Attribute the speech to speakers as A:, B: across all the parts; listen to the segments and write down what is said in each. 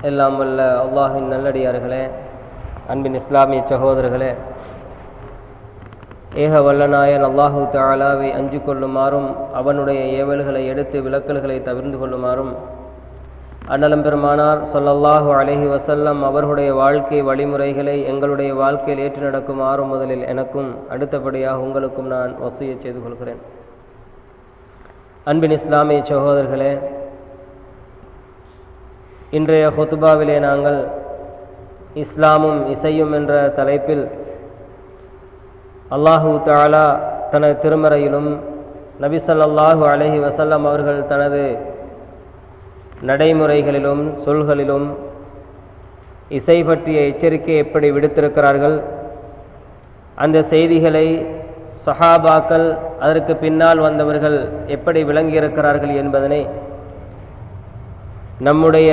A: எல்லாம் வல்ல அல்லாஹின் நல்லடியார்களே, அன்பின் இஸ்லாமிய சகோதரர்களே, ஏக வல்லநாயன் அல்லாஹு தஆலாவை அஞ்சு கொள்ளுமாறும் அவனுடைய ஏவல்களை எடுத்து விலக்கல்களை தவிர்ந்து கொள்ளுமாறும் அண்ணலம் பெருமானார் ஸல்லல்லாஹு அலைஹி வஸல்லம் அவர்களுடைய வாழ்க்கை வழிமுறைகளை எங்களுடைய வாழ்க்கையில் ஏற்று நடக்குமாறும் முதலில் எனக்கும் அடுத்தபடியாக உங்களுக்கும் நான் வசியத் செய்து கொள்கிறேன். அன்பின் இஸ்லாமிய சகோதரர்களே, இன்றைய ஹுத்பாவிலே நாங்கள் இஸ்லாமும் இசையும் என்ற தலைப்பில் அல்லாஹு தஆலா தனது திருமறையிலும் நபி ஸல்லல்லாஹு அலைஹி வஸல்லம் அவர்கள் தனது நடைமுறைகளிலும் சொல்களிலும் இசை பற்றிய எச்சரிக்கை எப்படி விடுத்திருக்கிறார்கள், அந்த செய்திகளை சஹாபாக்கள் அதற்கு பின்னால் வந்தவர்கள் எப்படி விளங்கியிருக்கிறார்கள் என்பதனை நம்முடைய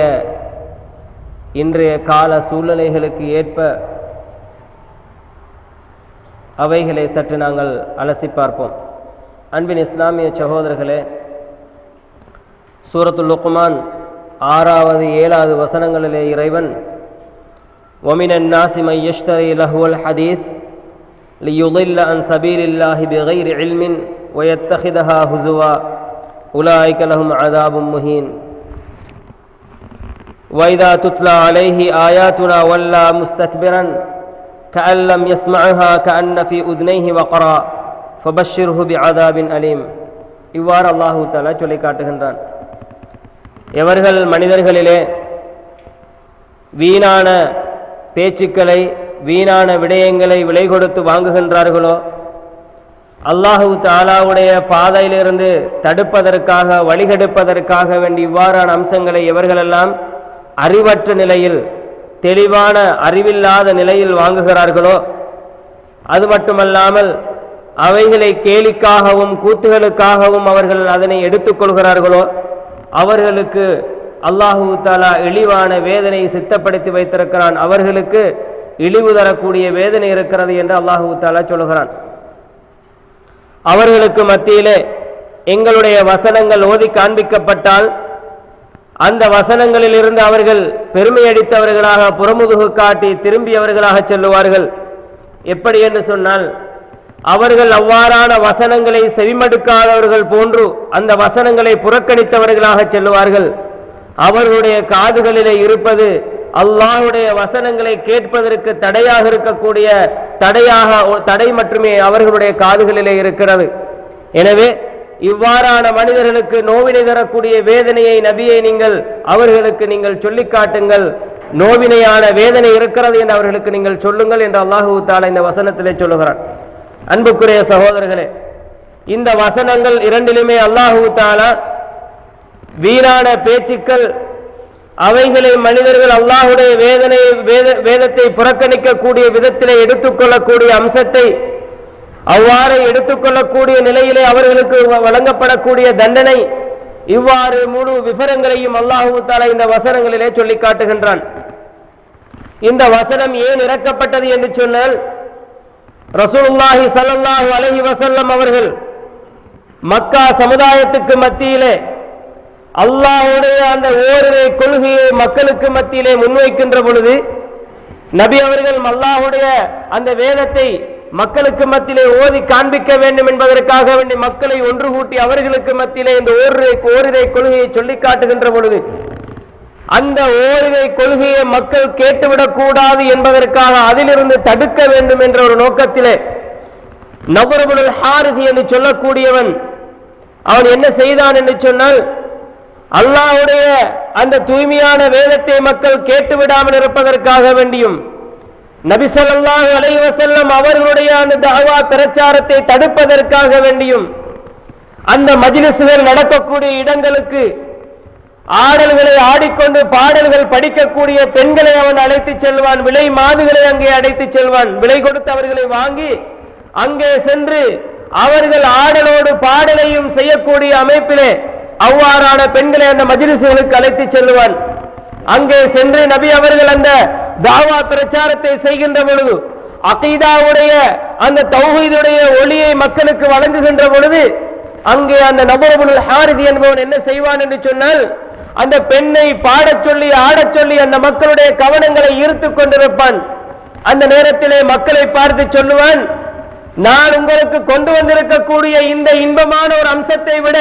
A: இன்றைய கால சூழ்நிலைகளுக்கு ஏற்ப அவைகளை சற்று நாங்கள் அலசி பார்ப்போம். அன்பின் இஸ்லாமிய சகோதரர்களே, சூரத்துல் லுக்மான் 6வது 7வது வசனங்களிலே இறைவன் வமினன் நாஸி மை யஷ்தரி லஹுவல் ஹதீஸ் லியுதில்ல அன் சபீலில்லாஹி பிகைரி இல்மின் வயத்தஹிதஹா ஹுஸுவா உலாயிக லஹும் அஸாபும் முஹீன் وَإِذَا تُتْلَى عَلَيْهِ آيَاتُنَا وَلَّى مُسْتَكْبِرًا كَأَن لَّمْ يَسْمَعْهَا كَأَنَّ فِي أُذُنَيْهِ وَقْرًا فَبَشِّرْهُ بِعَذَابٍ أَلِيمٍ. இவ்வாறு அல்லாஹு தஆலா சொல்லி காட்டுகின்றான். எவர்கள் மனிதர்களிலே வீணான பேச்சுக்களை வீணான விடயங்களை விலை கொடுத்து வாங்குகின்றார்களோ, அல்லாஹு தஆலாவுடைய பாதையிலிருந்து தடுப்பதற்காக வழிகெடுப்பதற்காக வேண்டி இவ்வாறான அம்சங்களை எவர்களெல்லாம் அறிவற்ற நிலையில் தெளிவான அறிவில்லாத நிலையில் வாங்குகிறார்களோ, அது மட்டுமல்லாமல் அவைகளை கேலிக்காகவும் கூத்துகளுக்காகவும் அவர்கள் அதனை எடுத்துக்கொள்கிறார்களோ, அவர்களுக்கு அல்லாஹு தஆலா இழிவான வேதனை சித்தப்படுத்தி வைத்திருக்கிறான். அவர்களுக்கு இழிவு தரக்கூடிய வேதனை இருக்கிறது என்று அல்லாஹு தஆலா சொல்கிறான். அவர்களுக்கு மத்தியிலே எங்களுடைய வசனங்கள் ஓதி காண்பிக்கப்பட்டால் அந்த வசனங்களிலிருந்து அவர்கள் பெருமையடித்தவர்களாக புறமுதுகு காட்டி திரும்பியவர்களாக செல்லுவார்கள். எப்படி என்று சொன்னால், அவர்கள் அவ்வாறான வசனங்களை செவிமடுக்காதவர்கள் போன்று அந்த வசனங்களை புறக்கணித்தவர்களாக செல்லுவார்கள். அவர்களுடைய காதுகளிலே இருப்பது அல்லாஹ்வுடைய வசனங்களை கேட்பதற்கு தடையாக இருக்கக்கூடிய தடை மட்டுமே அவர்களுடைய காதுகளிலே இருக்கிறது. எனவே இவ்வாறான மனிதர்களுக்கு நோவினை தரக்கூடிய வேதனையை நபியை அவர்களுக்கு நீங்கள் சொல்லிக் காட்டுங்கள். நோவினையான வேதனை இருக்கிறது என்று அவர்களுக்கு நீங்கள் சொல்லுங்கள் என்று அல்லாஹு தஆலா இந்த வசனத்திலே சொல்லுகிறான். அன்புக்குரிய சகோதரர்களே, இந்த வசனங்கள் இரண்டிலுமே அல்லாஹு தஆலா வீணான பேச்சுக்கள், அவைகளை மனிதர்கள் அல்லாஹ்வுடைய வேதத்தை புறக்கணிக்கக்கூடிய விதத்திலே எடுத்துக்கொள்ளக்கூடிய அம்சத்தை, அவ்வாறு எடுத்துக்கொள்ளக்கூடிய நிலையிலே அவர்களுக்கு வழங்கப்படக்கூடிய தண்டனை, இவ்வாறு முழு விவரங்களையும் அல்லாஹு தஆலா இந்த வசனங்களிலே சொல்லி காட்டுகின்றான். இந்த வசனம் ஏன் இறக்கப்பட்டது என்று சொன்னால், ரசூலுல்லாஹி ஸல்லல்லாஹு அலைஹி வஸல்லம் அவர்கள் மக்கா சமுதாயத்துக்கு மத்தியிலே அல்லாஹ்வுடைய அந்த ஓரிரை கொள்கையை மக்களுக்கு மத்தியிலே முன்வைக்கின்ற பொழுது, நபி அவர்கள் அல்லாஹ்வுடைய அந்த வேதத்தை மக்களுக்கு மத்தியிலே ஓதி காண்பிக்க வேண்டும் என்பதற்காக வேண்டி மக்களை ஒன்று கூட்டி அவர்களுக்கு மத்தியிலே இந்த ஓரிரை கொள்கையை சொல்லி காட்டுகின்ற பொழுது, அந்த ஓரிரை கொள்கையை மக்கள் கேட்டுவிடக் கூடாது என்பதற்காக அதிலிருந்து தடுக்க வேண்டும் என்ற ஒரு நோக்கத்திலே நபர் இப்னுல் ஹாரிஸ் என்று சொல்லக்கூடியவன் அவன் என்ன செய்தான் என்று சொன்னால், அல்லாஹ்வுடைய அந்த தூய்மையான வேதத்தை மக்கள் கேட்டுவிடாமல் இருப்பதற்காக வேண்டியும் நபி ஸல்லல்லாஹு அலைஹி வஸல்லம் அவர்களுடைய அந்த தஅவா பிரச்சாரத்தை தடுப்பதற்காக வேண்டியும் அந்த மஜ்லிஸ்கள் நடக்கக்கூடிய இடங்களுக்கு ஆடல்களை ஆடிக்கொண்டு பாடல்கள் படிக்கக்கூடிய பெண்களை அவன் அழைத்துச் செல்வான். விலை மாதுகளை அங்கே அழைத்துச் செல்வான். விலை கொடுத்து அவர்களை வாங்கி அங்கே சென்று அவர்கள் ஆடலோடு பாடலையும் செய்யக்கூடிய அமைப்பிலே அவ்வாறான பெண்களை அந்த மஜ்லிஸ்களுக்கு அழைத்துச் செல்வான். அங்கே சென்று நபி அவர்கள் அந்த தாவா பிரச்சாரத்தை செய்கின்ற பொழுது அகீதாவுடைய அந்த தௌஹீதுடைய ஒளியை மக்களுக்கு வழங்குகின்ற பொழுது அங்கே அந்த நபர் இப்னுல் ஹாரிஸ் என்பவன் என்ன செய்வான் என்று சொன்னால், அந்த பெண்ணை பாடச் சொல்லி ஆடச் சொல்லி அந்த மக்களுடைய கவனங்களை ஈர்த்துக் கொண்டிருப்பான். அந்த நேரத்திலே மக்களை பார்த்து சொல்லுவான், நான் உங்களுக்கு கொண்டு வந்திருக்கக்கூடிய இந்த இன்பமான ஒரு அம்சத்தை விட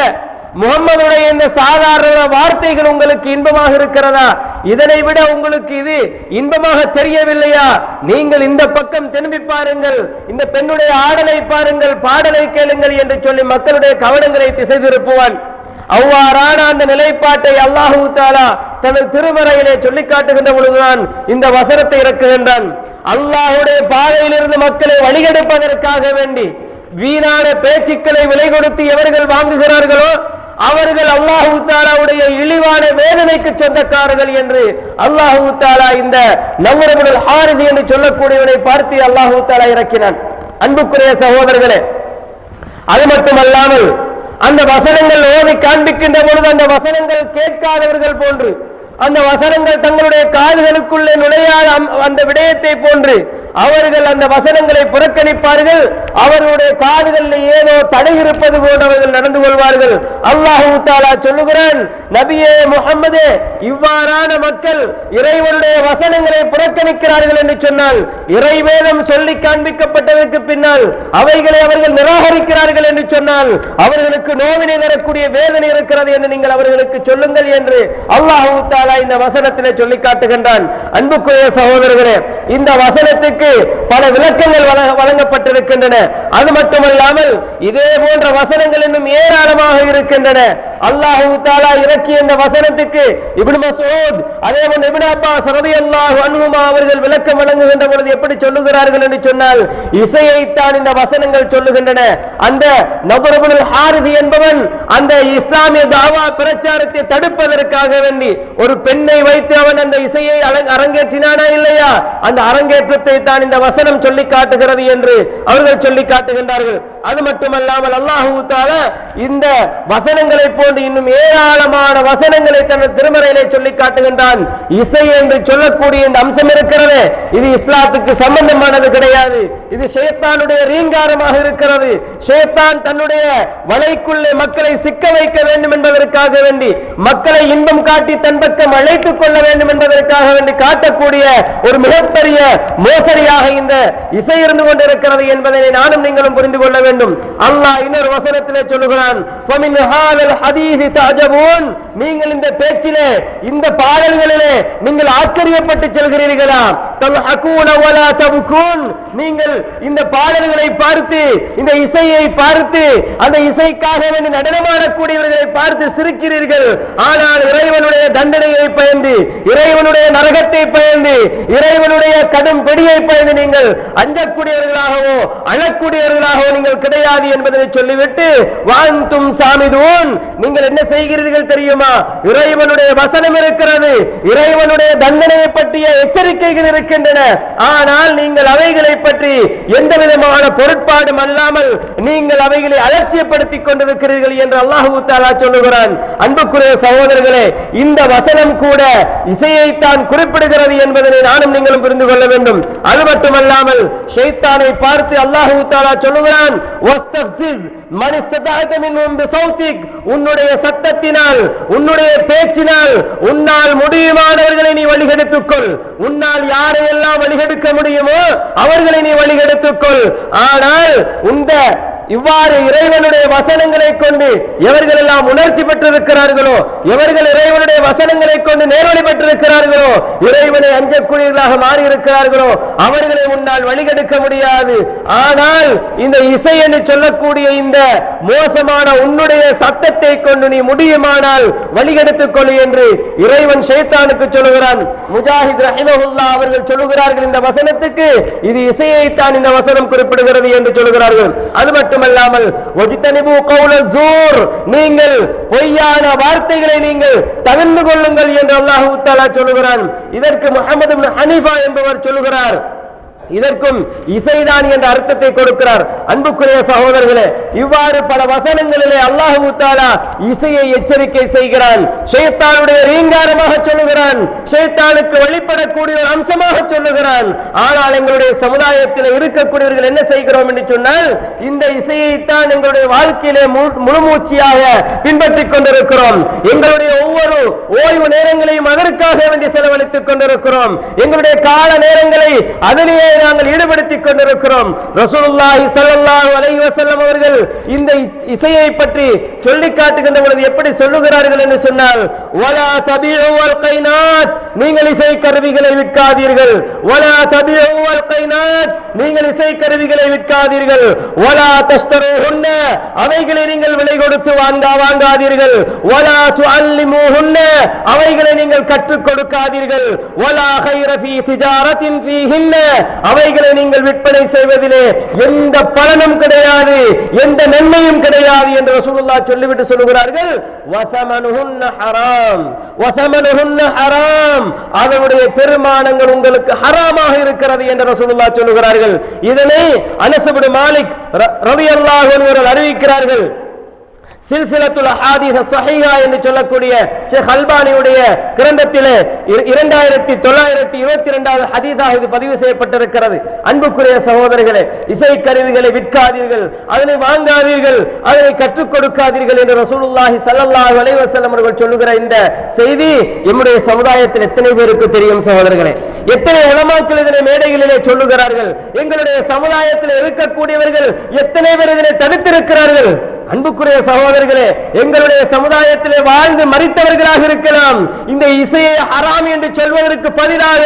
A: முகம்மதுடைய இந்த சாதாரண வார்த்தைகள் உங்களுக்கு இன்பமாக இருக்கிறதா? இதனை விட உங்களுக்கு இது இன்பமாக தெரியவில்லையா? நீங்கள் இந்த பக்கம் திரும்பி பாருங்கள், இந்த பெண்ணுடைய ஆடலை பாருங்கள், பாடலை கேளுங்கள் என்று சொல்லி மக்களுடைய கவனங்களை திசை திருப்புவான். அவ்வாறான அந்த நிலைப்பாட்டை அல்லாஹு தஆலா தனது திருமறையிலே சொல்லி காட்டுகின்ற பொழுதுதான் இந்த வசனத்தை இறக்குகின்றான். அல்லாஹ்வுடைய பாதையிலிருந்து மக்களை வழிகெடுப்பதற்காக வேண்டி வீணான பேச்சுக்களை விலை கொடுத்து எவர்கள் வாங்குகிறார்களோ அவர்கள் அல்லாஹு தஆலாவுடைய இழிவான வேதனைக்கு சொந்தக்காரர்கள் என்று அல்லாஹு தஆலா இந்த நவ்ர் இப்னுல் ஹாரிஸ் என்று சொல்லக்கூடியவனை பார்த்து அல்லாஹு தஆலா இறக்கினான். அன்புக்குரிய சகோதரர்களே, அது மட்டுமல்லாமல் அந்த வசனங்கள் ஓதி காண்பிக்கின்ற பொழுது அந்த வசனங்கள் கேட்காதவர்கள் போன்று, அந்த வசனங்கள் தங்களுடைய காதுகளுக்குள்ளே நுழையாத அந்த விடயத்தை போன்று அவர்கள் அந்த வசனங்களை புறக்கணிப்பார்கள். அவர்களுடைய காதுகளில் ஏதோ தடை இருப்பது போன்று அவர்கள் நடந்து கொள்வார்கள். அல்லாஹு தஆலா சொல்லுகிறான், நபியே முஹம்மதே, இவ்வாறான மக்கள் இறைவனுடைய வசனங்களை புறக்கணிக்கிறார்கள் என்று சொன்னால், இறைவேதம் சொல்லி காண்பிக்கப்பட்டதற்கு பின்னால் அவைகளை அவர்கள் நிராகரிக்கிறார்கள் என்று சொன்னால் அவர்களுக்கு நோவினை தரக்கூடிய வேதனை இருக்கிறது என்று நீங்கள் அவர்களுக்கு சொல்லுங்கள் என்று அல்லாஹு தஆலா இந்த வசனத்திலே சொல்லி காட்டுகின்றான். அன்புக்குரிய சகோதரர்களே, இந்த வசனத்துக்கு பல விளக்கங்கள் வழங்கப்பட்டிருக்கின்றன. அது மட்டுமல்லாமல் இதே போன்ற வசனங்கள் இன்னும் ஏராளமாக இருக்கின்றன. அல்லாஹு தஆலா இறக்கிய இந்த வசனத்துக்கு இப்னு மஸ்ஊத், அதேபோல் இப்னு அப்பாஸ் ரலியல்லாஹு அன்ஹுமா அவர்கள் விளக்கம் வழங்குகின்ற பொழுது எப்படி சொல்லுகிறார்கள் என்று சொன்னால், இசையைத்தான் இந்த வசனங்கள் சொல்லுகின்றன. அந்த நவ்ர் இப்னுல் ஹாரிஸ் என்பவன் அந்த இஸ்லாமிய தாவா பிரச்சாரத்தை தடுப்பதற்காக வேண்டி ஒரு பெண்ணை வைத்து அவன் அந்த இசையை அரங்கேற்றினானா இல்லையா, அந்த அரங்கேற்றத்தை தான் இந்த வசனம் சொல்லி காட்டுகிறது என்று அவர்கள் சொல்லி காட்டுகின்றார்கள். அது மட்டுமல்லாமல் அல்லாஹு தஆலா இந்த வசனங்களை போன்று இன்னும் ஏராளமான வசனங்களை தனது திருமறையிலே சொல்லி காட்டுகின்றான். இசை என்று சொல்லக்கூடிய இந்த அம்சம் இருக்கிறது, இது இஸ்லாத்துக்கு சம்பந்தமானது கிடையாது. இது ஷைத்தானுடைய ரீங்காரமாக இருக்கிறது. ஷைத்தான் தன்னுடைய வலைக்குள்ளே மக்களை சிக்க வைக்க வேண்டும் என்பதற்காக வேண்டி, மக்களை இன்பம் காட்டி தன் பக்கம் அழைத்துக் கொள்ள வேண்டும் என்பதற்காக வேண்டி காட்டக்கூடிய ஒரு மிகப்பெரிய மோசடியாக இந்த இசை இருந்து கொண்டிருக்கிறது என்பதை நானும் நீங்களும் புரிந்து கொள்ள வேண்டும். அல்லாஹ் இன்னொரு வசனத்திலே சொல்லுகிறான், ஃபமின் ஹாதல் ஹதீஸி தஅஜபூன், நீங்கள் இந்த பேச்சிலே இந்த பாடல்களிலே நீங்கள் ஆச்சரியப்பட்டு செல்கிறீர்களா? தல்ஹகூன வலா தபுகூன், நீங்கள் இந்த பாடல்களை பார்த்து இந்த இசையை பார்த்து அந்த இசைக்காக வேண்டி நடனமாடக்கூடியவர்களை பார்த்து சிரிக்கிறீர்கள். ஆனால் இறைவனுடைய தண்டனையை பயந்து, இறைவனுடைய நரகத்தை பயந்து, இறைவனுடைய கடும் பிடியை பயந்து நீங்கள் அஞ்சக்கூடியவர்களாகவோ அழக்கூடியவர்களாகவோ நீங்கள் கிடையாது என்பதை சொல்லிவிட்டு, வான்தும் சாமிதூன், நீங்கள் என்ன செய்கிறீர்கள் தெரியுமா? இறைவனுடைய வசனம் இருக்கிறது, இறைவனுடைய தண்டனையை பற்றிய எச்சரிக்கைகள் இருக்கின்றன. ஆனால் நீங்கள் அவைகளை பற்றி எந்த விதமான பொருட்பாடும் அல்லாமல் நீங்கள் அவைகளை அலட்சியப்படுத்திக் கொண்டிருக்கிறீர்கள் என்று அல்லாஹு தஆலா சொல்லுகிறான். அன்புக்குரிய சகோதரர்களே, இந்த வசனம் கூட இசையைத்தான் குறிப்பிடுகிறது என்பதை நானும் நீங்களும் புரிந்து கொள்ள வேண்டும். அது மட்டுமல்லாமல் ஷைத்தானை பார்த்து அல்லாஹு தஆலா சொல்லுகிறான், வஸ்தஃசிஸ் மன் இஸ்ததஅத மின்ஹும் பிஸௌதிக், உன்னுடைய சத்தத்தினால் உன்னுடைய பேச்சினால் உன்னால் முடியுமானவர்களை நீ வழிகெடுத்துக்கொள். உன்னால் யாரையெல்லாம் வழிகெடுக்க முடியுமோ அவர்களை நீ வழிகெடுத்துக்கொள். ஆனால் இந்த இவ்வாறு இறைவனுடைய வசனங்களை கொண்டு எவர்கள் எல்லாம் உணர்ச்சி பெற்றிருக்கிறார்களோ, எவர்கள் இறைவனுடைய வசனங்களை கொண்டு நேர்வழி பெற்றிருக்கிறார்களோ, இறைவனை அஞ்சக்கூடியவர்களாக மாறியிருக்கிறார்களோ அவர்களை உன்னால் வழிகெடுக்க முடியாது. ஆனால் இந்த இசை என்று சொல்லக்கூடிய இந்த மோசமான உன்னுடைய சத்தத்தை கொண்டு நீ முடியுமானால் வழிகெடுத்துக் கொள் என்று இறைவன் ஷைத்தானுக்கு சொல்லுகிறான். முஜாஹித் ரஹிமஹுல்லாஹ் அவர்கள் சொல்லுகிறார்கள், இந்த வசனத்துக்கு இது இசையைத்தான் இந்த வசனம் குறிப்பிடுகிறது என்று சொல்லுகிறார்கள். அது மட்டுமல்லாமல் வஜ்தனிபு கௌல ஸூர், நீங்கள் பொய்யான வார்த்தைகளை நீங்கள் தவிர்த்து கொள்ளுங்கள் என்று அல்லாஹ் தஆலா சொல்லுகிறான். இதற்கு முஹம்மது இப்னு ஹனீஃபா என்பவர் சொல்லுகிறார், இதற்கும் இசைதான் என்ற அர்த்தத்தை கொடுக்கிறார். அன்புக்குரிய சகோதரர்களே, இவ்வாறு பல வசனங்களிலே அல்லாஹ் தஆலா இசையை எச்சரிக்கை செய்கிறான். ஷைத்தானுடைய ரீங்காரமாக சொல்லுகிறான், ஷைத்தானுக்கு வழிபடக்கூடிய ஒரு அம்சமாக சொல்லுகிறான். ஆனால் எங்களுடைய சமுதாயத்தில் இருக்கக்கூடியவர்கள் என்ன செய்கிறோம் என்று சொன்னால், இந்த இசையைத்தான் எங்களுடைய வாழ்க்கையிலே முழுமூச்சியாக பின்பற்றிக் கொண்டிருக்கிறோம். எங்களுடைய ஒவ்வொரு ஓய்வு நேரங்களையும் அதற்காக வேண்டி செலவழித்துக் கொண்டிருக்கிறோம். எங்களுடைய கால நேரங்களை அதிலேயே நாங்கள் ஈடுபடுத்திக் கொண்டிருக்கிறோம். ரசூலுல்லாஹி ஸல்லல்லாஹு அலைஹி வஸல்லம் அவர்கள் இந்த இசையை பற்றி சொல்லி காட்டுகின்ற பொழுது எப்படி சொல்லுகிறார்கள் என்று சொன்னால், வலா தபிஉ வல் கைனாத், நீங்கள் இசை கருவிகளை விற்காதீர்கள். வலா தபிஉ வல் கைனாத், நீங்கள் இசை கருவிகளை விற்காதீர்கள். வலா தஷ்தரூஹுன்ன, அவைகளை நீங்கள் விலை கொடுத்து வாங்காதீர்கள். வலா துஅல்லிமூஹுன்ன, அவைகளை நீங்கள் கற்றுக் கொடுக்காதீர்கள். வலா கைர ஃபீ திஜாரத்தின் ஃபீஹின்ன, அவைகளை நீங்கள் விற்பனை செய்வதிலே எந்த பலனும் கிடையாது, எந்த நன்மையும் கிடையாது என்று ரசூலுல்லாஹ் சொல்லிவிட்டு சொல்லுகிறார்கள், வஸமனுஹுன்ன ஹராம், வஸமனுஹுன்ன ஹராம், அதனுடைய பெருமானங்கள் உங்களுக்கு ஹராமாக இருக்கிறது என்று ரசூலுல்லாஹ் சொல்லுகிறார்கள். இதனை அனஸ் இப்னு மாலிக் ரலியல்லாஹு அன்ஹு அவர்கள் அறிவிக்கிறார்கள். சில்சிலத்துல் அஹாதீஸ் ஸஹீஹா என்று சொல்லக்கூடிய ஷேக் அல்பானியுடைய கிரந்தத்திலே 2922வது ஹதீஸாக இது பதிவு செய்யப்பட்டிருக்கிறது. அன்புக்குரிய சகோதரர்களே, இசை கருவிகளை விற்காதீர்கள், அதனை வாங்காதீர்கள், அதனை கற்றுக் கொடுக்காதீர்கள் என்று ரசூலுல்லாஹி ஸல்லல்லாஹு அலைஹி வஸல்லம் அவர்கள் சொல்லுகிற இந்த செய்தி நம்முடைய சமுதாயத்தில் எத்தனை பேருக்கு தெரியும் சகோதரர்களே? எத்தனை உலமாக்கள் இதனை மேடைகளிலே சொல்லுகிறார்கள்? எங்களுடைய சமுதாயத்தில் இருக்கக்கூடியவர்கள் எத்தனை பேர் இதனை தடுத்திருக்கிறார்கள்? அன்புக்குரிய சகோதரர்களே, எங்களுடைய சமுதாயத்திலே வாழ்ந்து மரித்தவர்களாக இருக்கலாம். இந்த இசையை ஹராம் என்று சொல்வதற்கு பதிலாக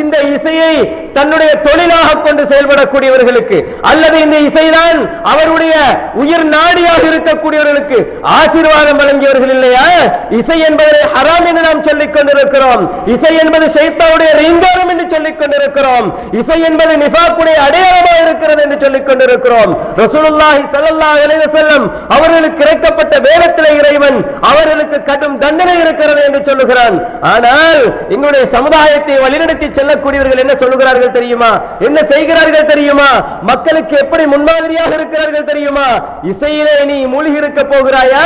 A: இந்த இசையை தன்னுடைய தொழிலாக கொண்டு செயல்படக்கூடியவர்களுக்கு, அல்லது இந்த இசைதான் அவருடைய உயிர் நாடியாக இருக்கக்கூடியவர்களுக்கு ஆசீர்வாதம் வழங்கியவர்கள் இல்லையா? இசை என்பதை ஹராம் என்று நாம் சொல்லிக் கொண்டிருக்கிறோம். இசை என்பது ஷைத்தானுடைய ரீங்காரம் என்று சொல்லிக் கொண்டிருக்கிறோம். இசை என்பது நிஃபாக்குடைய அடையாளமாக இருக்கிறது என்று சொல்லிக் கொண்டிருக்கிறோம். ரசூலுல்லாஹி ஸல்லல்லாஹு அலைஹி வஸல்லம் அவர்களுக்கு இறக்கப்பட்ட வேதத்திலே இறைவன் அவர்களுக்கு கடும் தண்டனை இருக்கிறது என்று சொல்லுகிறான். ஆனால் எங்களுடைய சமுதாயத்தை வழிநடத்தி செல்லக்கூடியவர்கள் என்ன சொல்லுகிறார்கள் தெரியுமா? என்ன செய்கிறார்கள் தெரியுமா? மக்களுக்கு எப்படி முன்மாதிரியாக இருக்கிறார்கள் தெரியுமா? இசையிலே நீ மூழ்கி இருக்க போகிறாயா,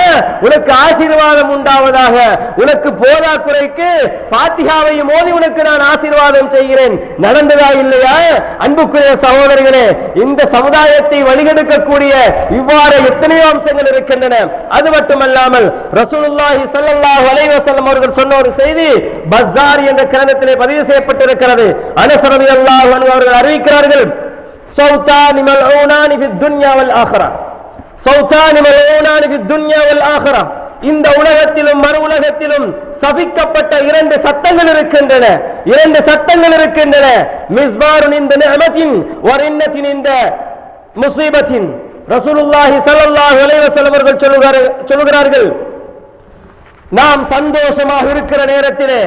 A: உனக்கு ஆசீர்வாதம் உண்டாவதாக, உனக்கு போதா குறைக்கு ஃபாத்திஹாவையும் ஓதி உனக்கு நான் ஆசீர்வாதம் செய்கிறேன். நடந்ததா இல்லையா? அன்புக்குரிய சகோதரர்களே, இந்த சமுதாயத்தை வழிகெடுக்கக்கூடிய இவ்வாறு எத்தனையோ அம்சங்கள் இருக்கின்றன. அது மட்டுமல்லாமல் ரசூலுல்லாஹி ஸல்லல்லாஹு அலைஹி வஸல்லம் அவர்கள் சொன்ன ஒரு செய்தி பஸார் என்ற கிரந்தத்திலே பதிவு செய்யப்பட்டிருக்கிறது. அனஸ் ரலியல்லாஹு அன்ஹு அவர்கள் அறிவிக்கிறார்கள், ஸௌதானி மல்ஊனானி ஃபித் துன்யா வல் ஆখিরা, ஸௌதானி மல்ஊனானி ஃபித் துன்யா வல் ஆখিরা, இந்த உலகத்திலும் மறு உலகத்திலும் சபிக்கப்பட்ட இரண்டு சத்தங்கள் இருக்கின்றன. இரண்டு சத்தங்கள் இருக்கின்றன. மிஸ்பாருன் இந்த நிஅமத்தின் வரின்னத்தின் இந்த முஸீபத்தின். ரசூலுல்லாஹி ஸல்லல்லாஹு அலைஹி வஸல்லம் அவர்கள் சொல்லுகிறார்கள், நாம் சந்தோஷமாக இருக்கிற நேரத்திலே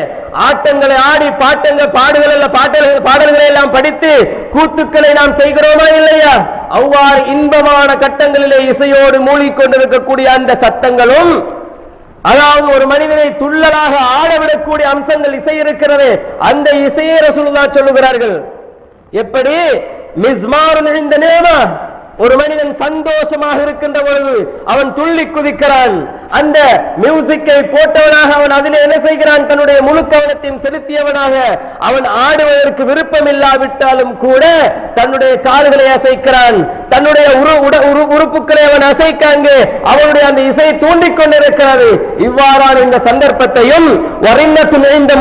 A: ஆட்டங்களை ஆடி பாடல்களை எல்லாம் படித்து கூத்துக்களை நாம் செய்கிறோமா இல்லையா? அவ்வாறு இன்பமான கட்டங்களிலே இசையோடு மூழ்கிக் கொண்டிருக்கக்கூடிய அந்த சத்தங்களும், அதாவது ஒரு மனிதனை துள்ளலாக ஆடவிடக்கூடிய அம்சங்கள் இசை இருக்கிறது. அந்த இசையை ரசூலுல்லாஹ் சொல்லுகிறார்கள். எப்படி? மிஸ்மாருன் இந்த நேமா, ஒரு மனிதன் சந்தோஷமாக இருக்கின்ற பொழுது அவன் துள்ளி குதிக்கிறான். அந்த மியூசிக்கை போட்டவனாக அவன் அதிலே என்ன செய்கிறான்? தன்னுடைய முழு கவனத்தையும் செலுத்தியவனாக அவன் ஆடுவதற்கு விருப்பம் இல்லாவிட்டாலும் கூட தன்னுடைய கால்களை அசைக்கிறான், தன்னுடைய உறுப்புகளை அவன் அசைக்காங்க, அவனுடைய அந்த இசை தூண்டிக் கொண்டிருக்கிறது. இவ்வாறான இந்த சந்தர்ப்பத்தையும் வரின்னத்துன் இந்த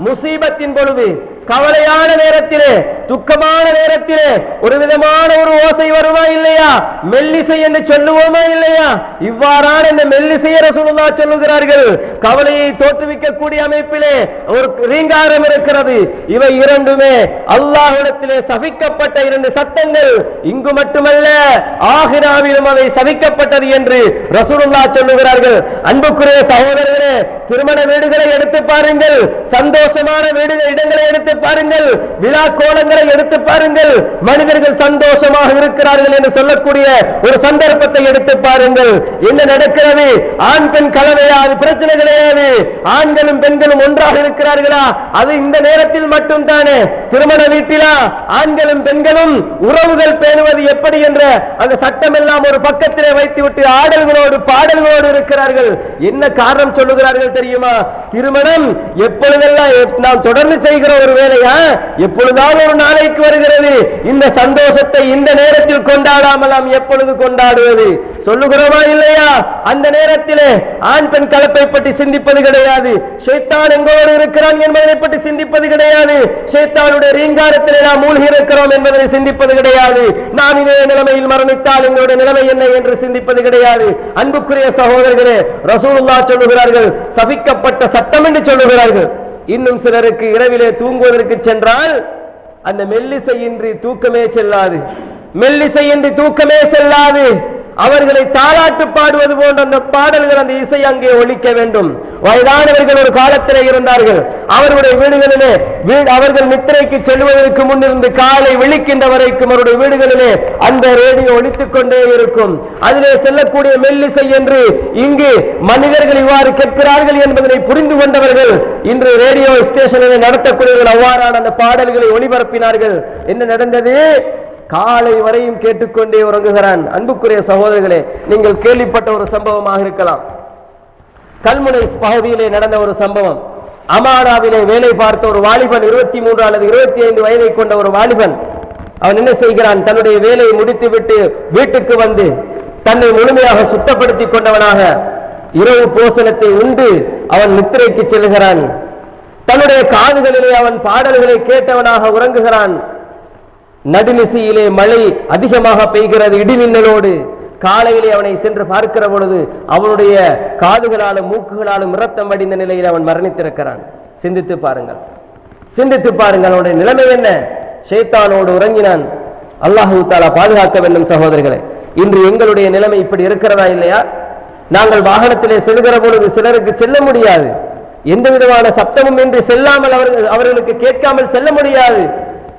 A: முசீபத்தின் பொழுது, கவலையான நேரத்திலே, துக்கமான நேரத்திலே ஒரு விதமான ஒரு ஓசை வருமா இல்லையா? மெல்லிசை என்று சொல்லுவோமா இல்லையா? இவ்வாறான இந்த மெல்லிசையை ரசூலுல்லாஹ் சொல்லுகிறார்கள். கவலையை தோற்றுவிக்கக்கூடிய அமைப்பிலே ஒரு ரீங்காரம் இருக்கிறது. இவை இரண்டுமே அல்லாஹ்விடத்திலே சபிக்கப்பட்ட இரண்டு சத்தங்கள். இங்கு மட்டுமல்ல, ஆகிராவிலும் அவை சபிக்கப்பட்டது என்று ரசூலுல்லாஹ் சொல்லுகிறார்கள். அன்புக்குரிய சகோதரர்களே, திருமண வீடுகளை எடுத்து பாருங்கள், சந்தோஷமான இடங்களை எடுத்து பாருங்கள், விழா கோலங்களை எடுத்து பாருங்கள், மனிதர்கள் சந்தோஷமாக இருக்கிறார்கள் என்று சொல்லக்கூடிய ஒரு சந்தர்ப்பத்தை எடுத்து பாருங்கள். என்ன நடக்கிறது? ஆண் பெண் கலவையா? அது பிரச்சனை கிடையாது. ஆண்களும் பெண்களும் ஒன்றாக இருக்கிறார்களா? அது இந்த நேரத்தில் மட்டும் தானே. திருமண வீட்டிலா ஆண்களும் பெண்களும் உறவுகள் பேணுவது எப்படி என்ற அந்த சட்டம் எல்லாம் ஒரு பக்கத்திலே வைத்துவிட்டு ஆடல்களோடு பாடல்களோடு இருக்கிறார்கள். என்ன காரணம் சொல்லுகிறார்கள் தெரியுமா? திருமணம் எப்பொழுதெல்லாம் நாம் தொடர்ந்து செய்கிற ஒரு வேலையா? எப்பொழுதாவது ஒரு நாளைக்கு வருகிறது. இந்த சந்தோஷத்தை இந்த நேரத்தில் கொண்டாடாமல் நாம் எப்பொழுது கொண்டாடுவது? சொல்லுகிறோமா இல்லையா? அந்த நேரத்திலே ஆண் பெண் கலப்பை பற்றி சிந்திப்பது கிடையாது. ஷைத்தான் எங்கோடு இருக்கிறான் என்பதை பற்றி சிந்திப்பது கிடையாது. ஷைத்தானுடைய ரீங்காரத்திலே நாம் மூழ்கி இருக்கிறோம் என்பதை சிந்திப்பது கிடையாது. நாம் இதே நிலைமையில் மரணித்தால் எங்களுடைய நிலைமை என்ன என்று சிந்திப்பது கிடையாது. அன்புக்குரிய சகோதரர்களே, ரசூலுல்லாஹ் சொல்லுகிறார்கள், சபிக்கப்பட்ட சட்டம் என்று சொல்லுகிறார்கள். இன்னும் சிலருக்கு இரவிலே தூங்குவதற்கு சென்றால் அந்த மெல்லிசையின்றி தூக்கமே செல்லாது. மெல்லிசையின்றி தூக்கமே செல்லாது. அவர்களை தாளாட்டு பாடுவது போன்ற அந்த பாடல்கள், அந்த இசை அங்கே ஒலிக்க வேண்டும். வயதானவர்கள் ஒரு காலத்திலே இருந்தார்கள். அவருடைய வீடுகளிலே அவர்கள் நித்திரைக்கு செல்வதற்கு முன்னிருந்து காலை விழிக்கின்ற வரைக்கும் அவருடைய வீடுகளிலே அந்த ரேடியோ ஒலித்துக் கொண்டே இருக்கும். அதிலே செல்லக்கூடிய மெல்லிசை என்று இங்கு மனிதர்கள் இவ்வாறு கேட்கிறார்கள் என்பதனை புரிந்து கொண்டவர்கள் இன்று ரேடியோ ஸ்டேஷனில் நடத்தக்கூடியவர்கள் அவ்வாறான அந்த பாடல்களை ஒளிபரப்பினார்கள். என்ன நடந்தது? காலை வரையும் கேட்டுக்கொண்டே உறங்குகிறான். அன்புக்குரிய சகோதரர்களே, நீங்கள் கேள்விப்பட்ட ஒரு சம்பவமாக இருக்கலாம். கல்முனை பகுதியிலே நடந்த ஒரு சம்பவம். அமானாவிலே வேலை பார்த்த ஒரு வாலிபன், 23 அல்லது 25 வயதை கொண்ட ஒரு வாலிபன், அவன் என்ன செய்கிறான்? தன்னுடைய வேலையை முடித்துவிட்டு வீட்டுக்கு வந்து தன்னை முழுமையாக சுத்தப்படுத்திக் கொண்டவனாக இரவு போசனத்தை உண்டு அவன் நித்திரைக்கு செல்கிறான். தன்னுடைய காதுகளிலே அவன் பாடல்களை கேட்டவனாக உறங்குகிறான். நடுநிசையிலே மழை அதிகமாக பெய்கிறது, இடிமின்னலோடு. காலையிலே அவனை சென்று பார்க்கிற பொழுது அவனுடைய காதுகளாலும் மூக்குகளாலும் இரத்தம் வடிந்த நிலையில் அவன் மரணித்திருக்கிறான். சிந்தித்து பாருங்கள், சிந்தித்து பாருங்கள், அவனுடைய நிலைமை என்ன? ஷைத்தானோடு உறங்கினான். அல்லாஹ் தஆலா பாதுகாக்க வேண்டும். சகோதரர்களே, இன்று எங்களுடைய நிலைமை இப்படி இருக்கிறதா இல்லையா? நாங்கள் வாகனத்திலே செல்கிற பொழுது சிலருக்கு செல்ல முடியாது. எந்த விதமான சப்தமும் இன்றி செல்லாமல் அவர்களுக்கு கேட்காமல் செல்ல முடியாது.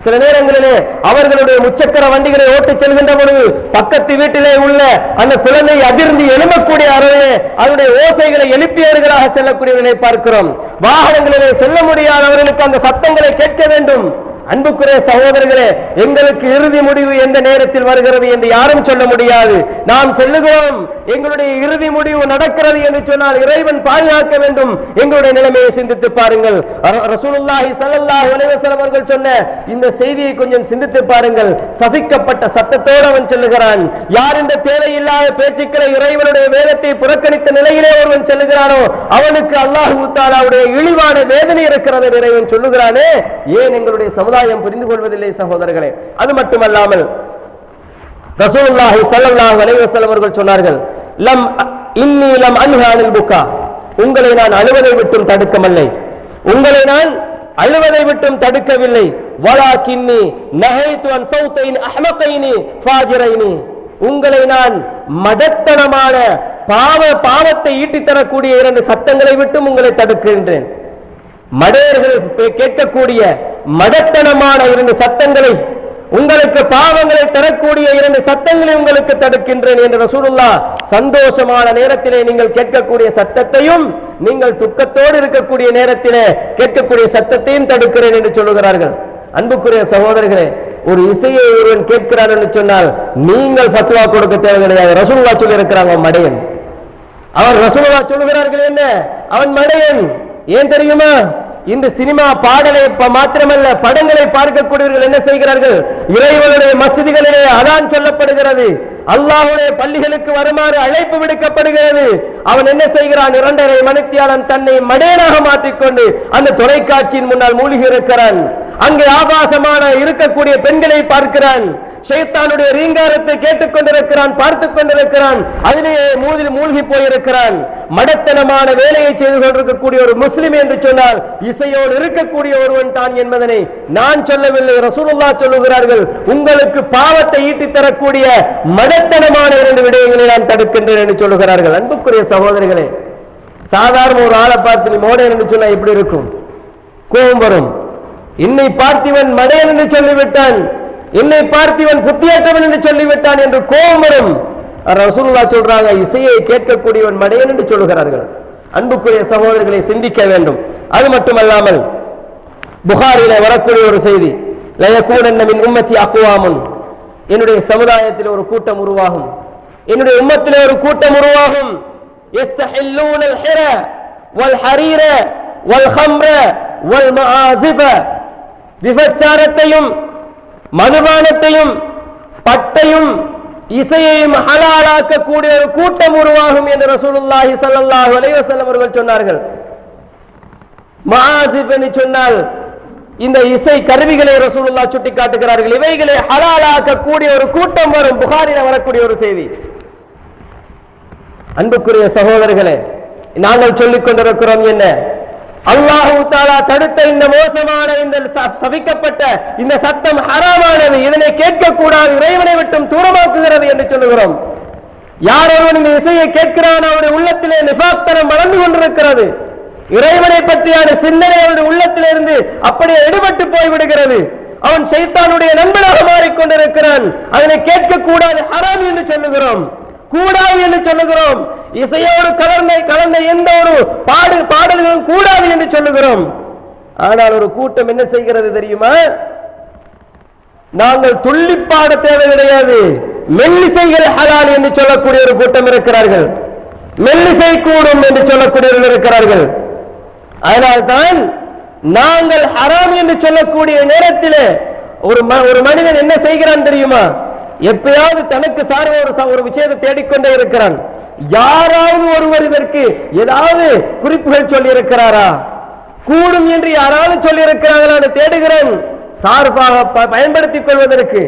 A: சில நேரங்களிலே அவர்களுடைய முச்சக்கர வண்டிகளை ஓட்டிச் செல்கின்ற பொழுது பக்கத்து வீட்டிலே உள்ள அந்த குழந்தை அதிர்ந்து எழும்பக்கூடிய அளவிலே அவருடைய ஓசைகளை எழுப்பியவர்களாக செல்லக்கூடியவர்களை பார்க்கிறோம். வாகனங்களிலே செல்ல முடியாதவர்களுக்கு அந்த சத்தங்களை கேட்க வேண்டும். அன்புக்குரிய சகோதரர்களே, எங்களுக்கு இறுதி முடிவு எந்த நேரத்தில் வருகிறது என்று யாரும் சொல்ல முடியாது. நாம் செல்லுகிறோம், எங்களுடைய இறுதி முடிவு நடக்கிறது என்று சொன்னால் இறைவன் பாதுகாக்க வேண்டும். எங்களுடைய நிலைமையை சிந்தித்து பாருங்கள். ரசூலுல்லாஹி ஸல்லல்லாஹு அலைஹி வஸல்லம் அவர்கள் சொன்ன இந்த செய்தியை கொஞ்சம் சிந்தித்து பாருங்கள். சபிக்கப்பட்ட சத்தத்தோடு அவன் செல்லுகிறான். யார் இந்த தேவையில்லாத பேச்சுக்களை, இறைவனுடைய வேதத்தை புறக்கணித்த நிலையிலே ஒருவன் செல்லுகிறானோ அவனுக்கு அல்லாஹ் தஆலாவுடைய இழிவான வேதனை இருக்கிறது இறைவன் சொல்லுகிறானே. ஏன் எங்களுடைய சமுதாயம் புரிந்து கொள்வதில்லை சகோதரர்களே? அது மட்டுமல்லாமல் ரசூலுல்லாஹி ஸல்லல்லாஹு அலைஹி வஸல்லம் அவர்கள் சொன்னார்கள், லம் இன்னி லம் அன்ஹா அனில் புகா, உங்களை நான் அழுவதை விட்டும் தடுக்கவில்லை, உங்களை நான் அழுவதை விட்டும் தடுக்கவில்லை. வலாக்கின்னி நஹைது அன் ஸௌத்தைன் அஹ்மகைனி ஃபாஜிரைனி, உங்களை நான் மடத்தனமான பாவத்தை ஈட்டி தரக்கூடிய 2 சத்தங்களை விட்டும் உங்களை தடுக்கின்றேன். மடையர்கள் கேட்கக்கூடிய மடத்தனமான 2 சத்தங்களை, உங்களுக்கு பாவங்களை தரக்கூடிய 2 சத்தங்களை உங்களுக்கு தடுக்கின்றேன் என்று ரசூலுல்லாஹ் சந்தோஷமான நேரத்திலே நீங்கள் கேட்கக்கூடிய சத்தத்தையும், நீங்கள் துக்கத்தோடு இருக்கக்கூடிய நேரத்திலே கேட்கக்கூடிய சத்தத்தையும் தடுக்கிறேன் என்று சொல்லுகிறார்கள். அன்புக்குரிய சகோதரர்களே, ஒரு இசையை ஒருவன் கேட்கிறான் என்று சொன்னால் நீங்கள் ஃபத்வா கொடுக்க தேவை கிடையாது. ரசூலுல்லாஹ் சொல்லி இருக்கிறாங்க மடையன். அவர் ரசூலுல்லாஹ் சொல்லுகிறார்கள் என்ன? அவன் மடையன். ஏன் தெரியுமா? இந்த சினிமா பாடலை மாத்திரமல்ல, படங்களை பார்க்கக்கூடியவர்கள் என்ன செய்கிறார்கள்? இறைவனுடைய மஸ்ஜிதுகளிலே அதான் சொல்லப்படுகிறது, அல்லாஹ்வுடைய பள்ளிகளுக்கு வருமாறு அழைப்பு விடுக்கப்படுகிறது. அவன் என்ன செய்கிறான்? 2.5 மணித்தியாலம் தன்னை மடையனாக மாற்றிக்கொண்டு அந்த தொலைக்காட்சியின் முன்னால் மூழ்கி இருக்கிறான். அங்கே ஆபாசமான இருக்கக்கூடிய பெண்களை பார்க்கிறான். ஷைத்தானுடைய ரீங்காரத்தை கேட்டுக் கொண்டிருக்கிறான், பார்த்துக் கொண்டிருக்கிறான். அதிலேயே மூழ்கி போயிருக்கிறான். மடத்தனமான வேலையை செய்து கொண்டிருக்கக்கூடிய ஒரு முஸ்லிம் என்று சொன்னால் இசையோடு இருக்கக்கூடிய ஒருவன் தான் என்பதனை நான் சொல்லவில்லை, ரசூலுல்லாஹ் சொல்லுகிறார்கள். உங்களுக்கு பாவத்தை ஈட்டித் தரக்கூடிய மடத்தனமான 2 விடயங்களை நான் தடுக்கின்றேன் என்று சொல்லுகிறார்கள். அன்புக்குரிய சகோதரர்களே, சாதாரண ஒரு ஆளை பார்த்து நீ மோடேன் என்று சொன்னா எப்படி இருக்கும்? கோபம் வரும். என்னை பார்த்திவன் மடையன் என்று சொல்லிவிட்டான், என்னை பார்த்திவன் புத்தியற்றவன் என்று சொல்லிவிட்டான் என்று கோபம் வரும். ரசூலுல்லாஹ் சொல்றாங்க, இசையை கேட்கக்கூடியவன் மடையன் என்று சொல்லுகிறார்கள். அன்புக்குரிய சகோதரர்களை சிந்திக்க வேண்டும். அது மட்டுமல்லாமல் புகாரில வரக்கூடிய ஒரு செய்தி, லயகூனன்ன மின் உம்மத்தி அக்வாமுன், என்னுடைய சமுதாயத்தில் ஒரு கூட்டம் உருவாகும், என்னுடைய உம்மத்திலே ஒரு கூட்டம் உருவாகும். யஸ்தஹில்லூனல் ஹிர வல் ஹரீர வல் ஹம்ர வல் மஆசிப, விபச்சாரத்தையும் மதுபானத்தையும் பட்டையும் இசையையும் ஹலாலாக்கக்கூடிய ஒரு கூட்டம் உருவாகும் என்று ரசூலுல்லாஹி ஸல்லல்லாஹு அலைஹி வஸல்லம் அவர்கள் சொன்னார்கள். மஆசிப் என்று சொன்னால் இந்த இசை கருவிகளை ரசூலுல்லாஹ் சுட்டி காட்டுகிறார்கள். இவைகளை ஹலாலாக்கக்கூடிய ஒரு கூட்டம் வரும். புகாரில வரக்கூடிய ஒரு செய்தி. அன்புக்குரிய சகோதரர்களே, நாங்கள் சொல்லிக் கொண்டிருக்கிறோம் என்ன, அல்லாஹ் தஆலா தடுத்த இந்த மோசமான இந்த சபிக்கப்பட்ட இந்த சத்தம் ஹராமானது, இதனை கேட்கக்கூடாது, இறைவனை விட்டும் தூரமாக்குகிறது என்று சொல்லுகிறோம். யார் ஒருவன் இந்த இசையை கேட்கிறான் அவருடைய உள்ளத்திலே நிஃபாக்தனம் வளர்ந்து கொண்டிருக்கிறது. இறைவனை பற்றியான சிந்தனை அவருடைய உள்ளத்திலிருந்து அப்படியே எடுபட்டு போய்விடுகிறது. அவன் ஷைத்தானுடைய நண்பனாக மாறிக்கொண்டிருக்கிறான். அதனை கேட்கக்கூடாது, ஹராம் என்று சொல்லுகிறோம், கூடாது என்று சொல்லுகிறோம். இசையோடு கலந்த எந்த ஒரு பாடல்களும் கூடாது என்று சொல்லுகிறோம். ஆனால் ஒரு கூட்டம் என்ன செய்கிறது தெரியுமா? நாங்கள் துள்ளி பாட தேவை கிடையாது, மெல்லிசைகள் ஹலால் என்று சொல்லக்கூடிய ஒரு கூட்டம் இருக்கிறார்கள், மெல்லிசை கூடும் என்று சொல்லக்கூடியவர்கள் இருக்கிறார்கள். அதனால்தான் நாங்கள் ஹராம் என்று சொல்லக்கூடிய நேரத்தில் ஒரு மனிதன் என்ன செய்கிறான் தெரியுமா? எப்பயாவது தனக்கு சார்ந்த ஒரு விஷயத்தை தேடிக்கொண்டே இருக்கிறான். யாராவது ஒருவர் இதற்கு ஏதாவது குறிப்புகள் சொல்லி இருக்கிறாரா, கூடும் என்று யாராவது சொல்லி இருக்கிறார்களா தேடுகிறான் சார்பாக பயன்படுத்திக் கொள்வதற்கு.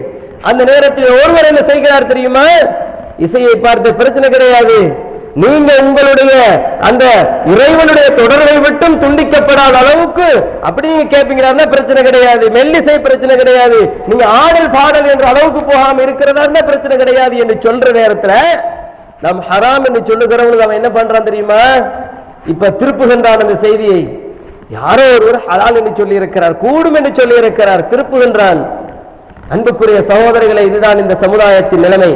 A: அந்த நேரத்தில் ஒருவர் என்ன செய்கிறார் தெரியுமா? இசையை பார்த்து பிரச்சனை கிடையாது, நீங்க உங்களுடைய அந்த இறைவனுடைய தொடர்பை விட்டும் துண்டிக்கப்படாத அளவுக்கு அப்படி நீங்க கேட்பீங்களா பிரச்சனை கிடையாது, மெல்லிசை பிரச்சனை கிடையாது, நீங்க ஆடல் பாடல் என்ற அளவுக்கு போகாம இருக்கிறதா இருந்தா பிரச்சனை கிடையாது என்று சொல்ற நேரத்தில் நாம் ஹராம் என்று சொல்லுகிறவங்க அவன் என்ன பண்றான் தெரியுமா? இப்ப திருப்புகின்றான் அந்த செய்தியை. யாரோ ஒருவர் ஹலால் என்று சொல்லி இருக்கிறார், கூடும் என்று சொல்லி இருக்கிறார், திருப்புகின்றான். அன்புக்குரிய சகோதரர்களை, இதுதான் இந்த சமுதாயத்தின் நிலைமை.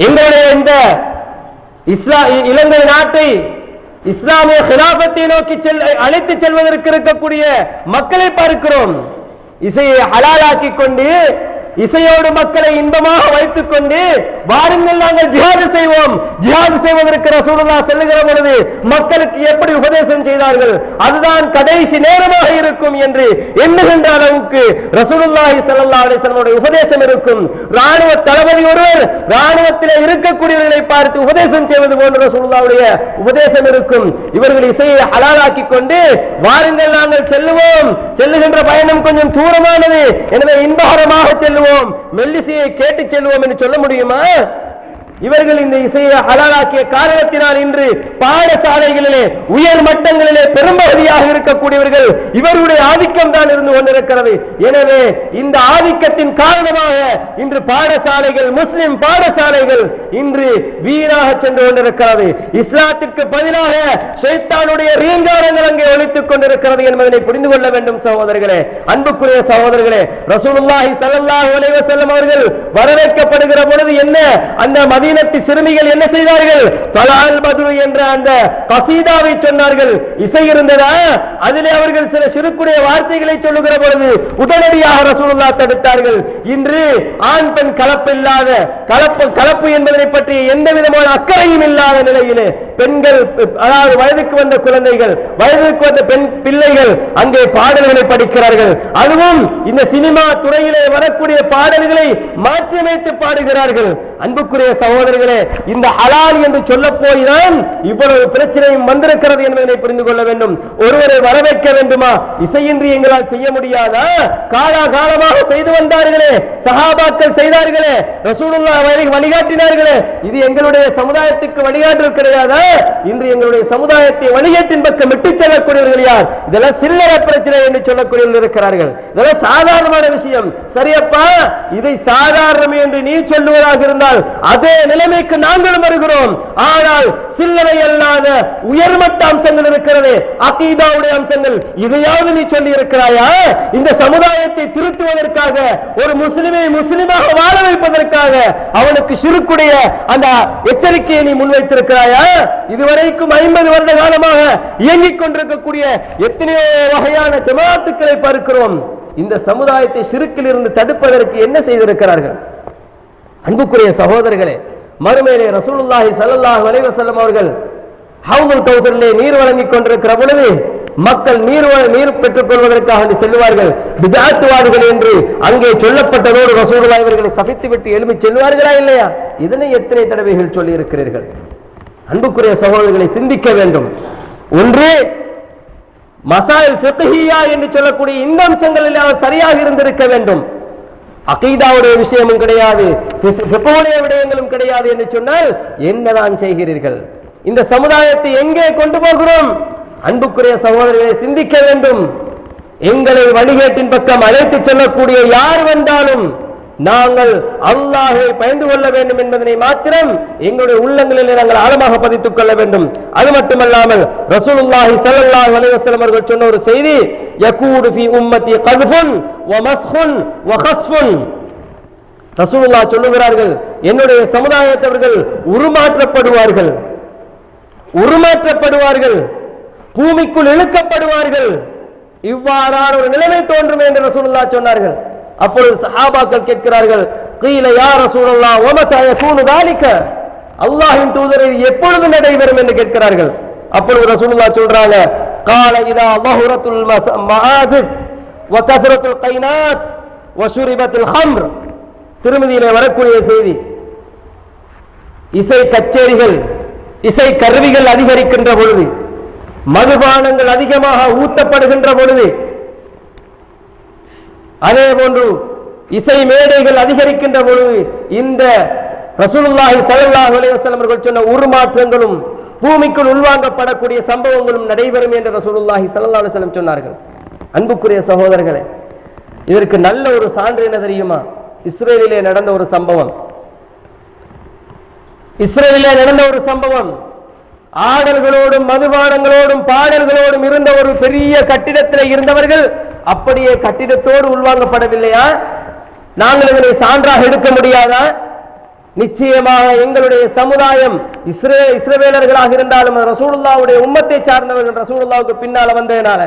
A: எங்களுடைய இந்த இலங்கை நாட்டை இஸ்லாமிய ஹிலாபத்தை நோக்கி அழைத்து செல்வதற்கு இருக்கக்கூடிய மக்களை பார்க்கிறோம். இசையை ஹலாலாக்கிக் கொண்டு இசையோடு மக்களை இன்பமாக வைத்துக் கொண்டு வாருங்கள் நாங்கள் ஜிஹாது செய்வோம், ஜிஹாது செய்வதற்கு ரசூலுல்லாஹ் செல்லுகிற பொழுது மக்களுக்கு எப்படி உபதேசம் செய்தார்கள், அதுதான் கடைசி நேரமாக இருக்கும் என்று எண்ணுகின்ற அளவுக்கு ரசூலுல்லாஹி ஸல்லல்லாஹு அலைஹி வஸல்லம் உபதேசம் இருக்கும். ராணுவ தளபதி ஒருவர் ராணுவத்திலே இருக்கக்கூடியவர்களை பார்த்து உபதேசம் செய்வது போன்ற ரசூலுல்லாஹ்வுடைய உபதேசம் இருக்கும். இவர்கள் இசையை ஹலாலாக்கிக் கொண்டு வாருங்கள் நாங்கள் செல்லுவோம், செல்லுகின்ற பயணம் கொஞ்சம் தூரமானது, எனவே இன்பகரமாக செல்லுவோம், மெல்லிசையை கேட்டு செல்வோம் என்று சொல்ல முடியுமா? இவர்கள் இந்த இசையை ஹலாலாக்கிய காரணத்தினால் இன்று பாடசாலைகளிலே உயர் மட்டங்களிலே பெரும்பகுதியாக இருக்கக்கூடியவர்கள் இவருடைய ஆதிக்கம் தான் இருந்து கொண்டிருக்கிறது. எனவே இந்த ஆதிக்கத்தின் காரணமாக இன்று பாடசாலைகள், முஸ்லிம் பாடசாலைகள் இன்று வீணாக சென்று கொண்டிருக்கிறது. இஸ்லாத்திற்கு பதிலாக ஷைத்தானுடைய ரீங்காரங்கள் அங்கே ஒலித்துக் கொண்டிருக்கிறது என்பதனை புரிந்து கொள்ள வேண்டும் சகோதரர்களே. அன்புக்குரிய சகோதரர்களே, ரசூலுல்லாஹி ஸல்லல்லாஹு அலைஹி வஸல்லம் அவர்கள் வரவேற்கப்படுகிற பொழுது என்ன அந்த மதீனத்து சிறுமிகள் என்ன செய்தார்கள்? தலால் பத்ரு என்ற அந்த கசீதாவை சொன்னார்கள். இசை இருந்ததா? அதிலே அவர்கள் சில சிறுக்குடைய வார்த்தைகளை சொல்லுகிற பொழுது உடனடியாக ரசூலுல்லாஹ் தடுத்தார்கள். இன்று ஆண் பெண் கலப்பில்லாத கலப்பு என்பதை பற்றி எந்த விதமான அக்கறையும் இல்லாத நிலையிலே பெண்கள், அதாவது வயதுக்கு வந்த குழந்தைகள், வயதுக்கு வந்த பெண் பிள்ளைகள் அங்கே பாடல்களை படிக்கிறார்கள். அதுவும் இந்த சினிமா துறையிலே வரக்கூடிய பாடல்களை மாற்றியமைத்து பாடுகிறார்கள். அன்புக்குரிய சகோதரர்களே, இந்த ஹலால் என்று சொல்ல போய்தான் இவ்வளவு பிரச்சனையும் வந்திருக்கிறது என்பதை புரிந்து கொள்ள வேண்டும். ஒருவரை வரவேற்க வேண்டுமா? இசையின்றி எங்களால் செய்ய முடியாதா? காலாகாலமாக செய்து வந்தார்களே, சஹாபாக்கள் செய்தார்களே, ரசூலுல்லாஹ் வழிகாட்டினார்களே, இது எங்களுடைய சமுதாயத்துக்கு வழிகாட்டல் கிடையாதா? இன்று எங்களுடைய சமுதாயத்தை வழிகாட்டின் பக்கம் விட்டுச் செல்லக்கூடியவர்கள் யார்? இதெல்லாம் சில்லறை பிரச்சனை என்று சொல்லக்கூடியவர்கள் இருக்கிறார்கள். இதெல்லாம் சாதாரணமான விஷயம். சரியப்பா, இதை சாதாரணம் என்று நீ சொல்லுவதாக இருந்தால் என்றால் அதே நிலைமைக்கு நாங்களும் வருகிறோம். ஆனால் சில்லறை அல்லாத உயர்மட்ட அம்சங்கள் இருக்கிறது, அகீதாவுடைய அம்சங்கள். இதையாவது நீ சொல்லி இருக்கிறாயா? இந்த சமுதாயத்தை திருத்துவதற்காக, ஒரு முஸ்லிமை முஸ்லிமாக வாழ வைப்பதற்காக அவனுக்கு ஷிர்க்குடைய அந்த எச்சரிக்கையை நீ முன்வைத்திருக்கிறாயா? இதுவரைக்கும் 50 வருட காலமாக இயங்கிக் கொண்டிருக்கக்கூடிய எத்தனையோ வகையான ஜமாத்துக்களை பார்க்கிறோம். இந்த சமுதாயத்தை ஷிர்க்கில் இருந்து தடுப்பதற்கு என்ன செய்திருக்கிறார்கள்? அன்புக்குரிய சகோதரர்களே, மறுமையிலே ரசூலுல்லாஹி ஸல்லல்லாஹு அலைஹி வஸல்லம் அவர்கள் ஹவுதுல் கௌசரிலே நீர் வழங்கிக் கொண்டிருக்கிற பொழுது மக்கள் நீர் பெற்றுக் கொள்வதற்காக செல்வார்கள். பித்அத்வாதிகள் என்று அங்கே சொல்லப்பட்டதோடு ரசூலுல்லாஹி அவர்களை சபித்துவிட்டு எழுப்பி செல்வார்களா இல்லையா? இதனை எத்தனை தடவைகள் சொல்லி இருக்கிறீர்கள்? அன்புக்குரிய சகோதரர்களை சிந்திக்க வேண்டும். ஒன்று, மசாயில் ஃபிக்ஹியா என்று சொல்லக்கூடிய இந்த அம்சங்களில் அவர் சரியாக இருந்திருக்க வேண்டும். அகீதாவுடைய விஷயமும் கிடையாது, ஃபிக்ஹுடைய விடயங்களும் கிடையாது என்று சொன்னால் என்னதான் செய்கிறீர்கள்? இந்த சமுதாயத்தை எங்கே கொண்டு போகிறோம்? அன்புக்குரிய சகோதரர்களை சிந்திக்க வேண்டும். எங்களை வழிகேட்டின் பக்கம் அழைத்து செல்லக்கூடிய யார் வந்தாலும் நாங்கள் அல்லாஹ்வை பயந்து கொள்ள வேண்டும் என்பதனை மாத்திரம் எங்களுடைய உள்ளங்களில் நாங்கள் ஆழமாக பதித்துக் கொள்ள வேண்டும். அது மட்டுமல்லாமல் ரசூலுல்லாஹி ஸல்லல்லாஹு அலைஹி வஸல்லம் அவர்கள் சொன்ன ஒரு செய்தி, யகூடு ஃபீ உம்மத்தி கத்ஃபுன் வ மஸ்ஹுன் வ கஸ்ஃபுன். ரசூலுல்லாஹ் சொல்லுகிறார்கள், என்னுடைய சமுதாயத்தவர்கள் உருமாற்றப்படுவார்கள், பூமிக்குள் இழுக்கப்படுவார்கள். இவ்வாறான ஒரு நிலைமை தோன்றும் என்று ரசூலுல்லாஹ் சொன்னார்கள். அப்பொழுது சஹாபாக்கள் கேட்கிறார்கள், கீல யா ரசூலல்லாஹ் வ மதா யகூனு ذلك, அல்லாஹ்வின் தூதரே எப்பொழுது நடைபெறும் என்று கேட்கிறார்கள். அப்பொழுது ரசூலுல்லாஹ் சொல்றாங்க, قال اذا ظهرت المآذف وكثرت القينات وشربت الخمر. திருமதியிலே வரக்கூடிய செய்தி, இசை கச்சேரிகள், இசை கருவிகள் அதிகரிக்கின்ற பொழுது, மதுபானங்கள் அதிகமாக ஊட்டப்படுகின்ற பொழுது, அதே போன்று இசை மேடைகள் அதிகரிக்கின்ற பொழுது இந்த ரசூலுல்லாஹி ஸல்லல்லாஹு அலைஹி வஸல்லம் அவர்கள் சொன்ன உருமாற்றங்களும் பூமிக்குள் உள்வாங்கப்படக்கூடிய சம்பவங்களும் நடைபெறும் என்று ரசூலுல்லாஹி ஸல்லல்லாஹு அலைஹி வஸல்லம் சொன்னார்கள். அன்புக்குரிய சகோதரர்களே, இதற்கு நல்ல ஒரு சான்று என்ன தெரியுமா? இஸ்ரேலிலே நடந்த ஒரு சம்பவம். ஆடல்களோடும் மதுபானங்களோடும் பாடல்களோடும் இருந்த ஒரு பெரிய கட்டிடத்தில் இருந்தவர்கள் அப்படியே கட்டிடத்தோடு உள்வாங்கப்படவில்லையா? நாங்கள் இதனை சான்றாக எடுக்க முடியாதா? நிச்சயமாக எங்களுடைய சமுதாயம் இஸ்ரவேலர்களாக இருந்தாலும் ரசூலுல்லாஹ்வுடைய உம்மத்தை சார்ந்தவர்கள், ரசூலுல்லாஹ்வுக்கு பின்னால வந்ததனால.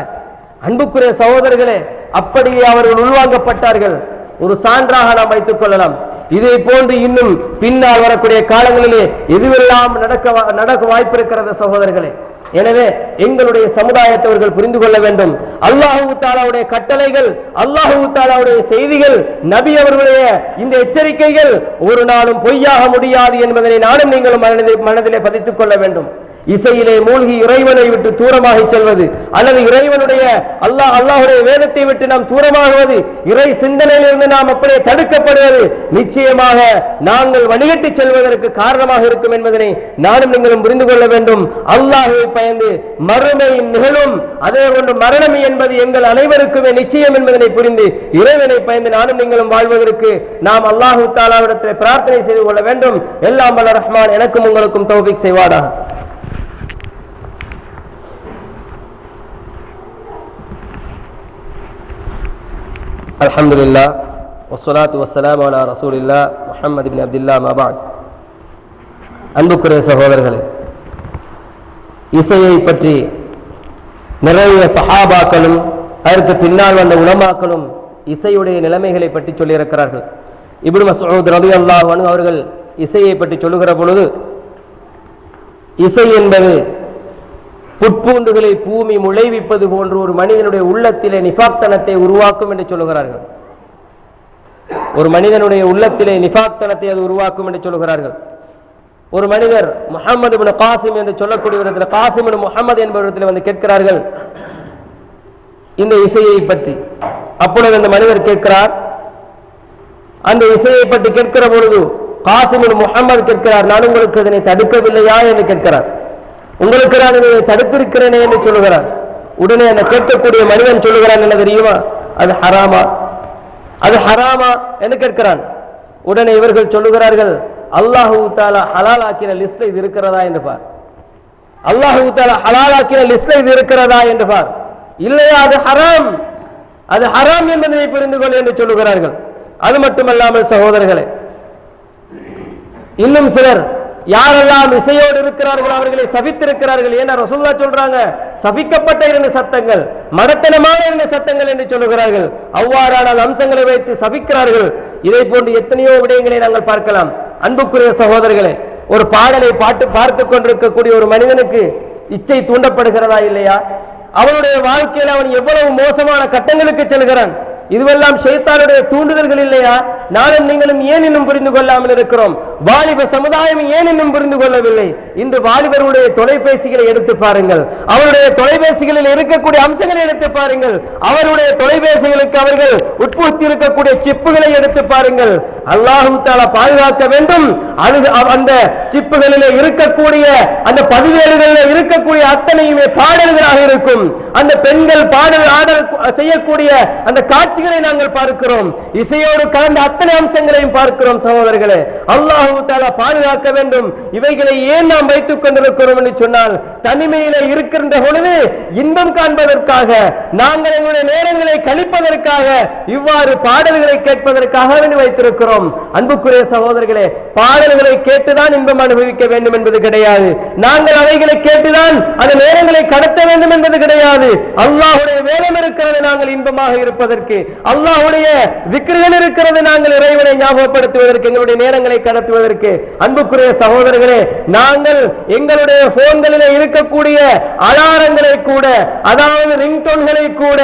A: அன்புக்குரிய சகோதரர்களே, அப்படியே அவர்கள் உள்வாங்கப்பட்டார்கள். ஒரு சான்றாக நாம் வைத்துக் கொள்ளலாம். இதை போன்று இன்னும் பின்னால் வரக்கூடிய காலங்களிலே எதுவெல்லாம் நடக்க வாய்ப்பு இருக்கிறது சகோதரர்களே. எனவே எங்களுடைய சமுதாயத்தவர்கள் புரிந்து கொள்ள வேண்டும், அல்லாஹு தஆலாவுடைய கட்டளைகள், அல்லாஹு தஆலாவுடைய செய்திகள், நபி அவர்களுடைய இந்த எச்சரிக்கைகள் ஒரு நாளும் பொய்யாக முடியாது என்பதனை நானும் நீங்களும் மனதிலே பதித்துக் கொள்ள வேண்டும். இசையிலே மூழ்கி இறைவனை விட்டு தூரமாக செல்வது, அல்லது இறைவனுடைய அல்லாஹ்வுடைய வேதத்தை விட்டு நாம் தூரமாகுவது, இறை சிந்தனையிலிருந்து நாம் அப்படியே தடுக்கப்படுவது நிச்சயமாக நாங்கள் வழிகட்டி செல்வதற்கு காரணமாக இருக்கும் என்பதனை நானும் நீங்களும் புரிந்து கொள்ள வேண்டும். அல்லாஹ்வை பயந்து மறுமை நிகழும், அதே போன்று மரணம் என்பது எங்கள் அனைவருக்குமே நிச்சயம் என்பதனை புரிந்து இறைவனை பயந்து நானும் நீங்களும் வாழ்வதற்கு நாம் அல்லாஹு தஆலாவிடத்தில் பிரார்த்தனை செய்து கொள்ள வேண்டும். எல்லாம் வல்ல ரஹ்மான் எனக்கும் உங்களுக்கும் தௌஃபீக் செய்வானாக. அல்ஹம்துலில்லாஹ் வஸ்ஸலாத்து வஸ்ஸலாமு அலா ரசூலில்லாஹ் முஹம்மது இப்னு அப்துல்லாஹ் மா பஅத். அன்புக்குரிய சகோதரர்களே, இசையை பற்றி நிறைய சஹாபாக்களும் அதற்கு பின்னால் வந்த உலமாக்களும் இசையுடைய நிலைமைகளை பற்றி சொல்லியிருக்கிறார்கள். இப்னு மஸ்ஊத் ரலியல்லாஹு அன்ஹு அவர்கள் இசையை பற்றி சொல்லுகிற பொழுது, இசை என்பது புட்பூண்டுகளை பூமி முளைவிப்பது போன்று ஒரு மனிதனுடைய உள்ளத்திலே நிஃபாக்தனத்தை உருவாக்கும் என்று சொல்லுகிறார்கள். ஒரு மனிதனுடைய உள்ளத்திலே நிஃபாக்தனத்தை அது உருவாக்கும் என்று சொல்லுகிறார்கள். ஒரு மனிதர் முஹம்மது இப்னு காசிம் என்று சொல்லக்கூடிய இடத்தில், காசிம் இப்னு முஹம்மது என்பவரிடத்தில் வந்து கேட்கிறார்கள் இந்த இசையை பற்றி. அப்பொழுது அந்த மனிதர் கேட்கிறார், அந்த இசையை பற்றி கேட்கிற பொழுது காசிம் இப்னு முஹம்மது கேட்கிறார், நான் உங்களுக்கு இதனை தடுக்கவில்லையா என்று கேட்கிறார். உங்களுக்கு நான் இதை தடுத்திருக்கிறேனே என்று சொல்லுகிறார். உடனே அந்த கேட்கக்கூடிய மனிதன் சொல்லுகிறான், என்ன தெரியுமா, அது ஹராமா, அது ஹராமா என்று கேட்கிறான். உடனே இவர்கள் சொல்லுகிறார்கள், அல்லாஹு தஆலா ஹலாலாக்கின லிஸ்ட்ல இது இருக்கிறதா என்று பார். அல்லாஹு தஆலா ஹலாலாக்கின லிஸ்ட்ல இது இருக்கிறதா என்று பார். இல்லையா அது ஹராம், அது ஹராம் என்பதை புரிந்து கொள் என்று சொல்லுகிறார்கள். அது மட்டுமல்லாமல் சகோதரர்களே, இன்னும் சிலர் யாரெல்லாம் இசையோடு இருக்கிறார்கள் அவர்களை சபித்திருக்கிறார்கள். ஏன்னா ரசூலுல்லாஹ் சொல்றாங்க, சபிக்கப்பட்ட 2 சத்தங்கள், மடத்தனமான 2 சத்தங்கள் என்று சொல்லுகிறார்கள். அவ்வாறான அம்சங்களை வைத்து சபிக்கிறார்கள். இதை போன்று எத்தனையோ விடயங்களை நாங்கள் பார்க்கலாம். அன்புக்குரிய சகோதரர்களே, ஒரு பாடலை பார்த்துக் கொண்டிருக்கக்கூடிய ஒரு மனிதனுக்கு இச்சை தூண்டப்படுகிறதா இல்லையா? அவனுடைய வாழ்க்கையில் அவன் எவ்வளவு மோசமான கட்டங்களுக்கு செல்கிறான். இதுவெல்லாம் ஷைத்தானுடைய தூண்டுதல்கள் இல்லையா? நானும் நீங்களும் ஏன் இன்னும் புரிந்து கொள்ளாமல் இருக்கிறோம்? வாலிப சமுதாயம் ஏன் இன்னும் புரிந்து கொள்ளவில்லை? இன்று வாலிபருடைய தொலைபேசிகளை எடுத்து பாருங்கள், அவருடைய தொலைபேசிகளில் இருக்கக்கூடிய அம்சங்களை எடுத்து பாருங்கள், அவருடைய தொலைபேசிகளுக்கு அவர்கள் உட்புத்தி இருக்கக்கூடிய சிப்புகளை எடுத்து பாருங்கள். அல்லாஹ் தஆலா பாதுகாக்க வேண்டும். அந்த சிப்புகளிலே இருக்கக்கூடிய அந்த பதிவேடுகளில் இருக்கக்கூடிய அத்தனையுமே பாடல்களாக இருக்கும். அந்த பெண்கள் பாடல் ஆடல் செய்யக்கூடிய அந்த காட்சிகளை நாங்கள் பார்க்கிறோம். இசையோடு கலந்த அத்தனை அம்சங்களையும் பார்க்கிறோம். சகோதரர்களே, அல்லாஹ் தஆலா பாதுகாக்க வேண்டும். இவைகளை ஏன் நாம் வைத்துக் கொண்டிருக்கிறோம் என்று சொன்னால், தனிமையில இருக்கின்ற பொழுது இன்பம் காண்பதற்காக, நாங்கள் எங்களுடைய நேரங்களை கழிப்பதற்காக, இவ்வாறு பாடல்களை கேட்பதற்காக வைத்திருக்கிறோம். அன்புக்குரிய சகோதரர்களே, பாடல்களை கேட்டுதான் இன்பம் அனுபவிக்க வேண்டும் என்பது கிடையாது. நாங்கள் அவைகளை கேட்டுதான் அந்த நேரங்களை கடத்த வேண்டும் என்பது கிடையாது. அல்லாஹ்வுடைய வேதம் இருக்கிறது நாங்கள் இன்பமாக இருப்பதற்கு, அல்லாஹ்வுடைய திக்ர்கள் இருக்கிறது நாங்கள் இறைவனை ஞாபகப்படுத்துவதற்கு, எங்களுடைய நேரங்களை கடத்துவதற்கு. அன்புக்குரிய சகோதரர்களே, நாங்கள் எங்களுடைய போன்களிலே இருக்கக்கூடிய அலாரங்களை கூட, அதாவது ரிங்டோன்களை கூட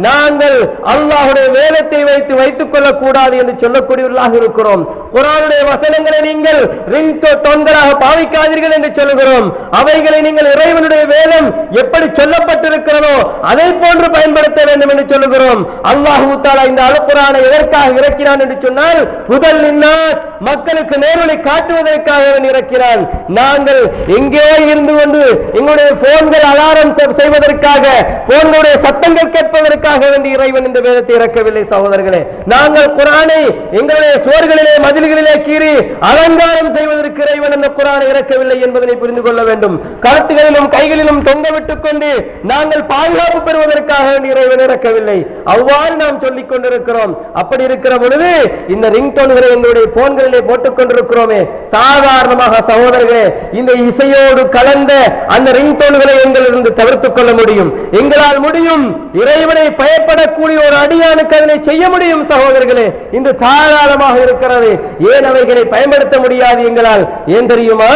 A: நாங்கள் அல்லாஹ்வுடைய வேதத்தை வைத்துக் கொள்ளக்கூடாது என்று சொல்லக்கூடியவர்களாக இருக்கிறோம். குர்ஆனுடைய வசனங்களை நீங்கள் ரிங்டோன்களாக பாவிக்காதீர்கள் என்று சொல்லுகிறோம். அவைகளை நீங்கள் இறைவனுடைய வேதம் எப்படி சொல்லப்பட்டிருக்கிறதோ அதை போன்று பயன்படுத்த வேண்டும் என்று சொல்லுகிறோம். அல்லாஹ் தஆலா இந்த அல் குர்ஆனை எதற்காக இறக்கினான் என்று சொன்னால், ஹுதல் லின்னாஸ், மக்களுக்கு நேர்வழி காட்டுவதற்காக இறக்கிறான். நாங்கள் எங்கே இருந்து கொண்டு எங்களுடைய போன்கள் அலாரம் செய்வதற்காக, போன்களுடைய சத்தங்கள் கேட்பதற்காக வேண்டி இறைவன் இந்த வேதத்தை இறக்கவில்லை. சகோதரர்களே, நாங்கள் குர்ஆனை எங்களுடைய சுவர்களிலே மதில்களிலே கீறி அலங்காரம் செய்வதற்கு இறைவன் இந்த குர்ஆனை இறக்கவில்லை என்பதை புரிந்து கொள்ள வேண்டும். கழுத்துகளிலும் கைகளிலும் தொங்கவிட்டுக் கொண்டு நாங்கள் பாதுகாப்பு பெறுவதற்காக இறைவன் இறக்கவில்லை. அவ்வாறு நாம் சொல்லிக் கொண்டிருக்கிறோம். அப்படி இருக்கிற பொழுது இந்த ரிங்டோன்களை எங்களுடைய போன்களிலே போட்டுக் கொண்டிருக்கிறோமே, சாதாரணமாக சகோதரர்களே, இந்த இசையோடு கலந்த அந்த ரிங்டோன்களை எங்களிலிருந்து தவிர்த்துக் கொள்ள முடியும். எங்களால் முடியும். இறைவனை பயப்படக்கூடிய ஒரு அடியானுக்கு அதனை செய்ய முடியும். சகோதரர்களே, இந்த தாராளமாக இருக்கிறது. ஏன் அவைகளை பயன்படுத்த முடியாது எங்களால்? ஏன் தெரியுமா?